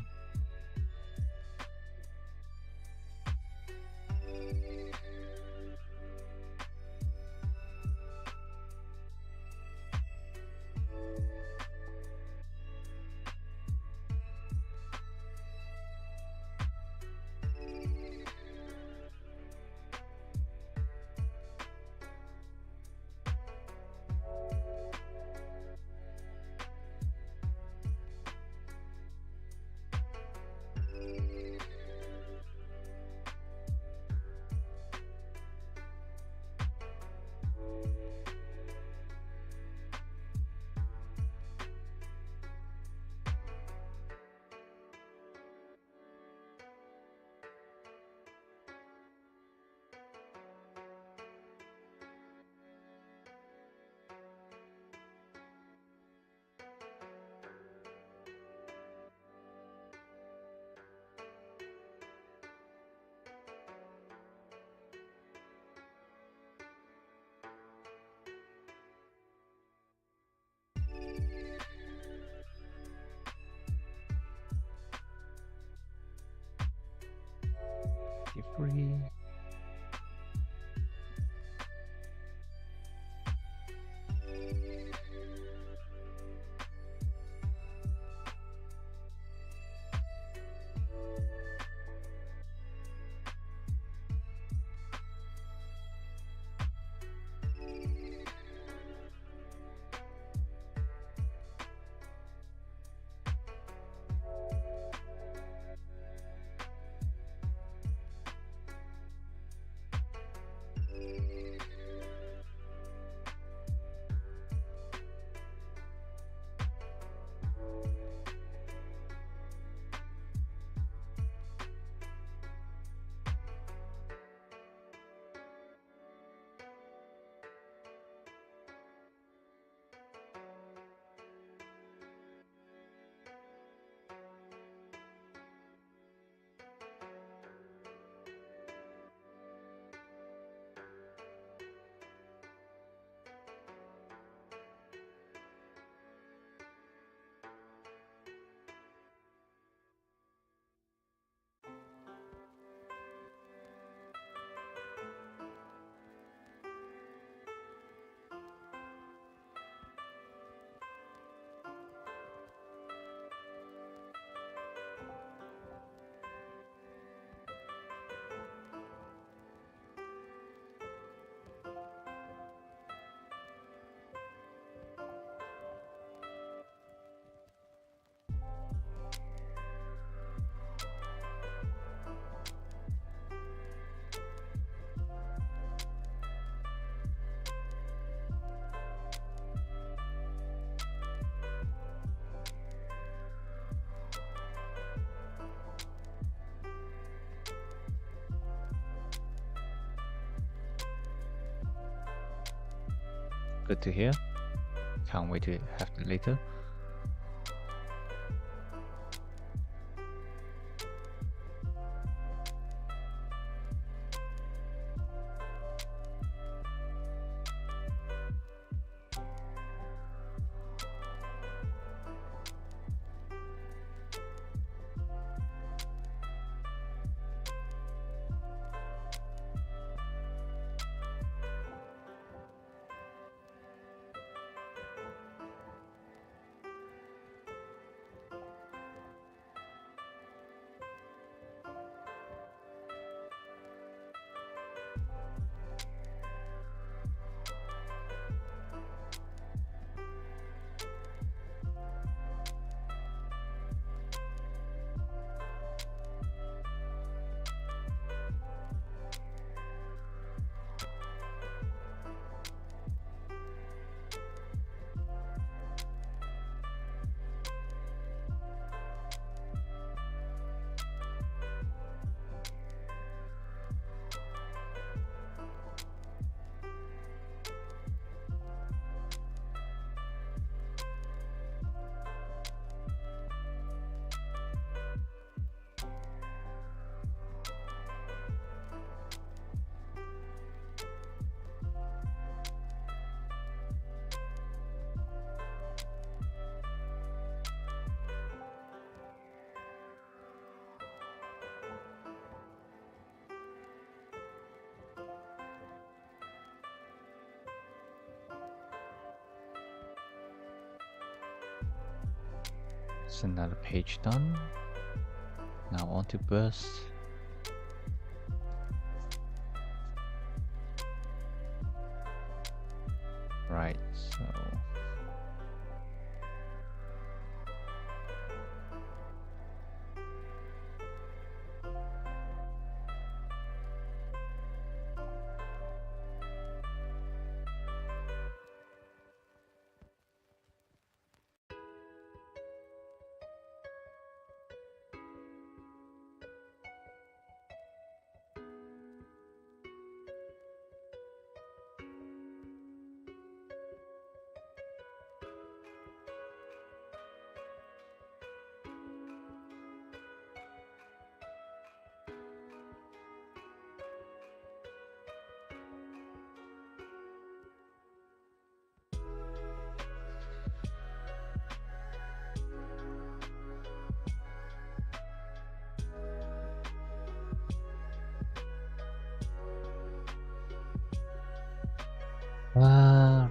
free. good to hear. Can't wait to have it later. It's another page done. Now on to burst. Right, so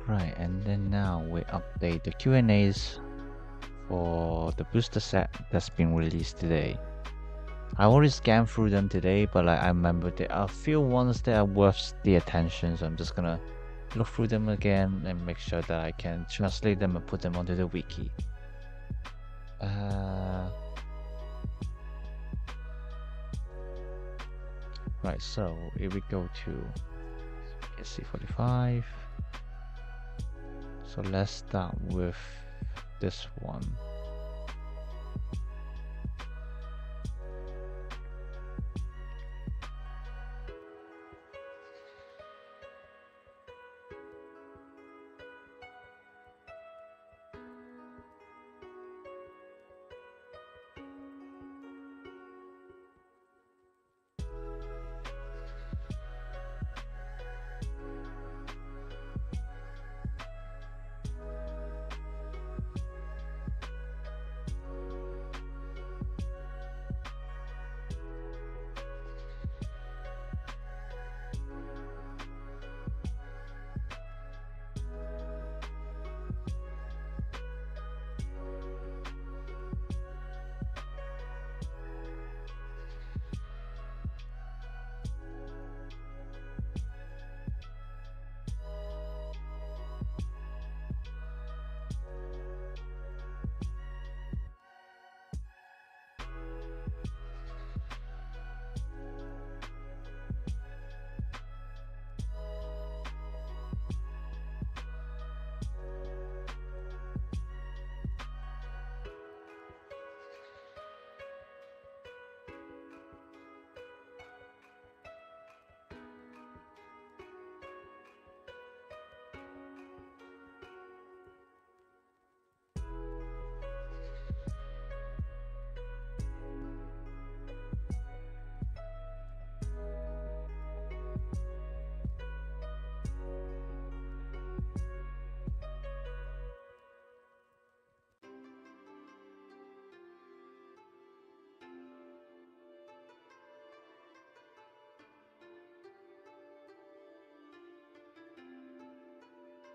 right, and then now we update the Q&As for the booster set that's been released today. I already scanned through them today, but I remember there are a few ones that are worth the attention, so I'm just gonna look through them again and make sure that I can translate them and put them onto the wiki. Right, so if we go to SC45, so let's start with this one.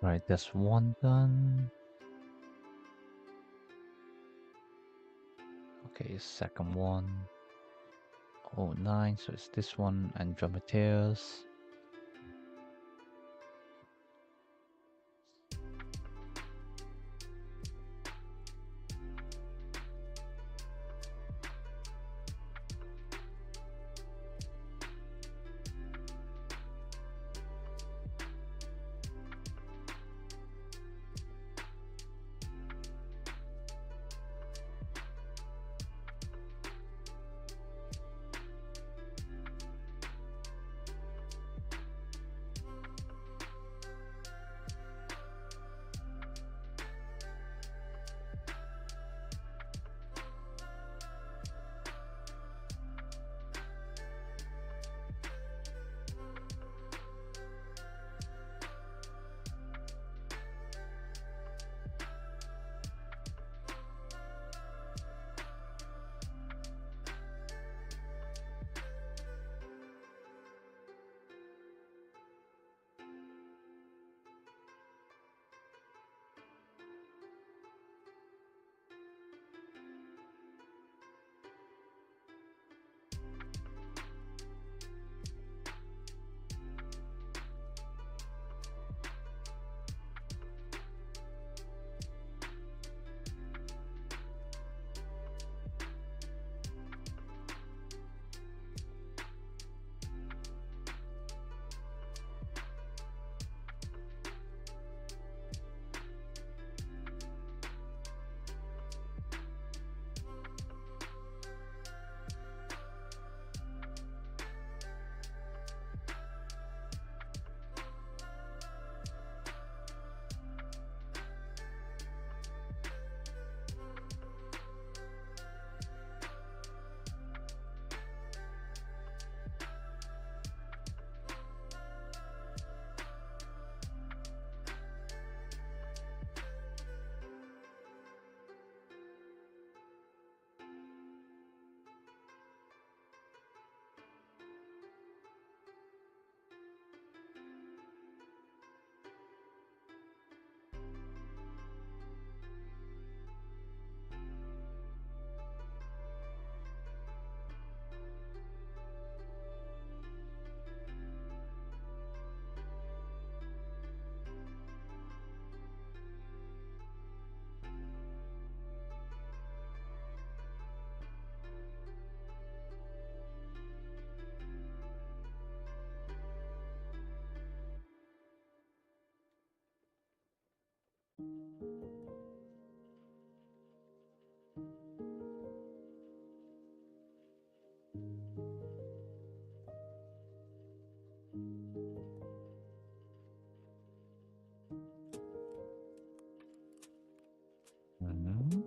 Right, that's one done. Okay, second one. Oh, 9, so it's this one, Andromedaeus. Mhm.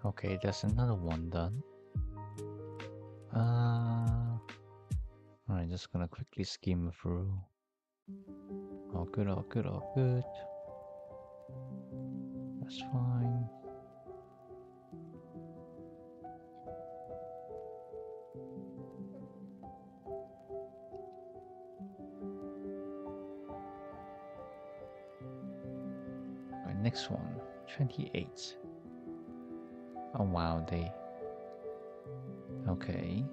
Okay, there's another one done. Alright, just gonna quickly skim through. All good, all good, all good. That's fine. Alright, next one. 28. Oh wow, they... Okay.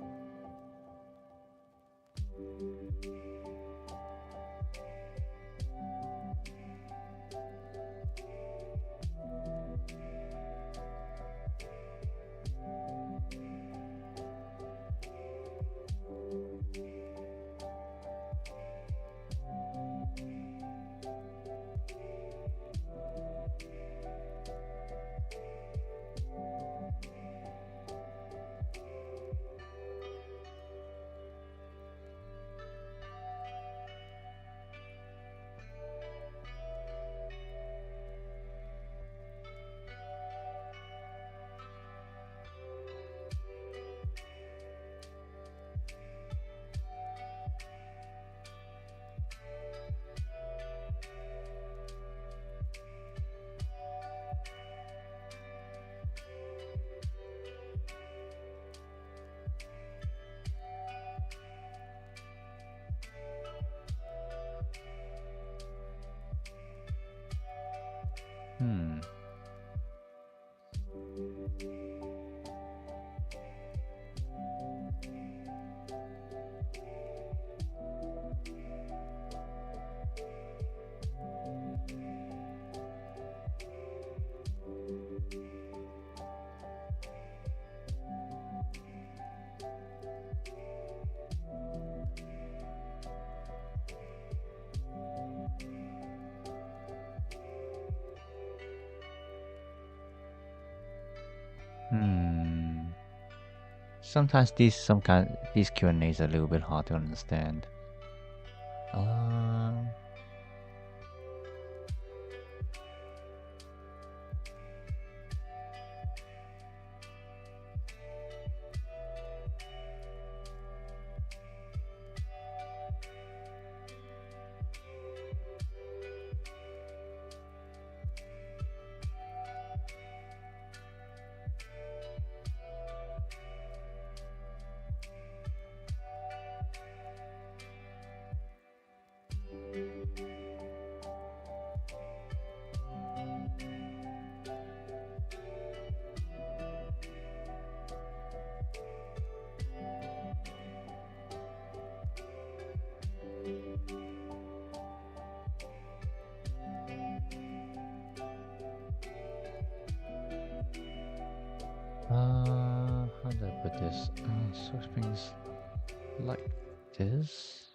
Hmm. Hmm. Sometimes these Q&As are a little bit hard to understand. Uh, how do I put this? So things like this.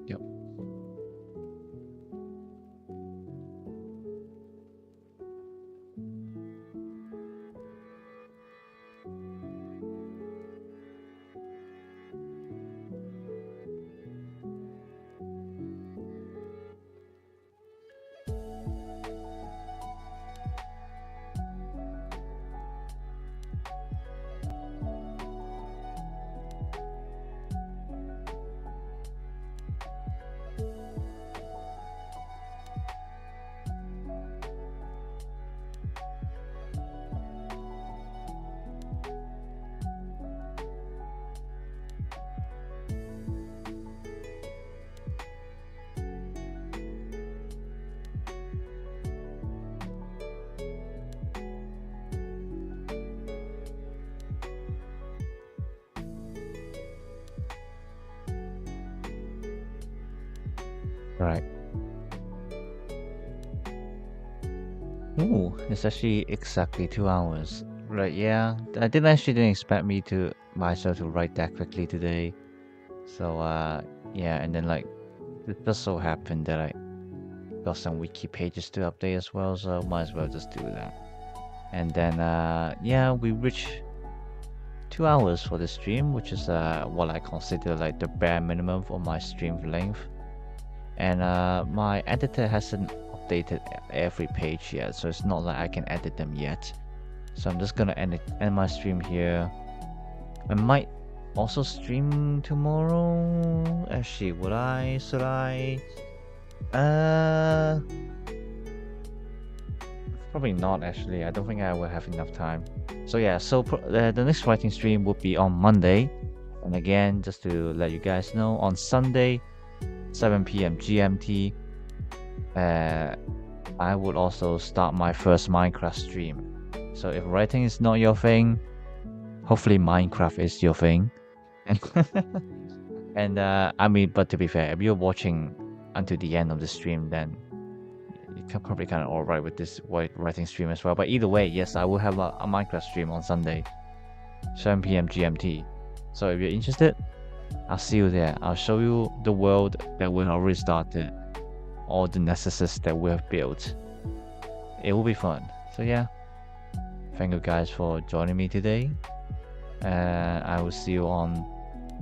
Yep. Right. Ooh, it's actually exactly 2 hours. Right, yeah. I didn't actually didn't expect me to myself to write that quickly today. So yeah, and then like it just so happened that I got some wiki pages to update as well, so might as well just do that. And then yeah, we reached 2 hours for the stream, which is what I consider like the bare minimum for my stream length. And my editor hasn't updated every page yet, so it's not like I can edit them yet. So I'm just gonna end my stream here. I might also stream tomorrow. Actually, would I? Should I? Probably not actually. I don't think I will have enough time. So yeah, so the next writing stream will be on Monday. And again, just to let you guys know, on Sunday, 7 p.m. GMT, I would also start my first Minecraft stream. So if writing is not your thing, hopefully Minecraft is your thing. And I mean, but to be fair, if you're watching until the end of the stream, then you can probably kind of alright with this writing stream as well. But either way, yes, I will have a Minecraft stream on Sunday, 7 p.m. GMT. So if you're interested, I'll see you there. I'll show you the world that we already started, all the necessities that we have built. It will be fun. So yeah, thank you guys for joining me today. I will see you on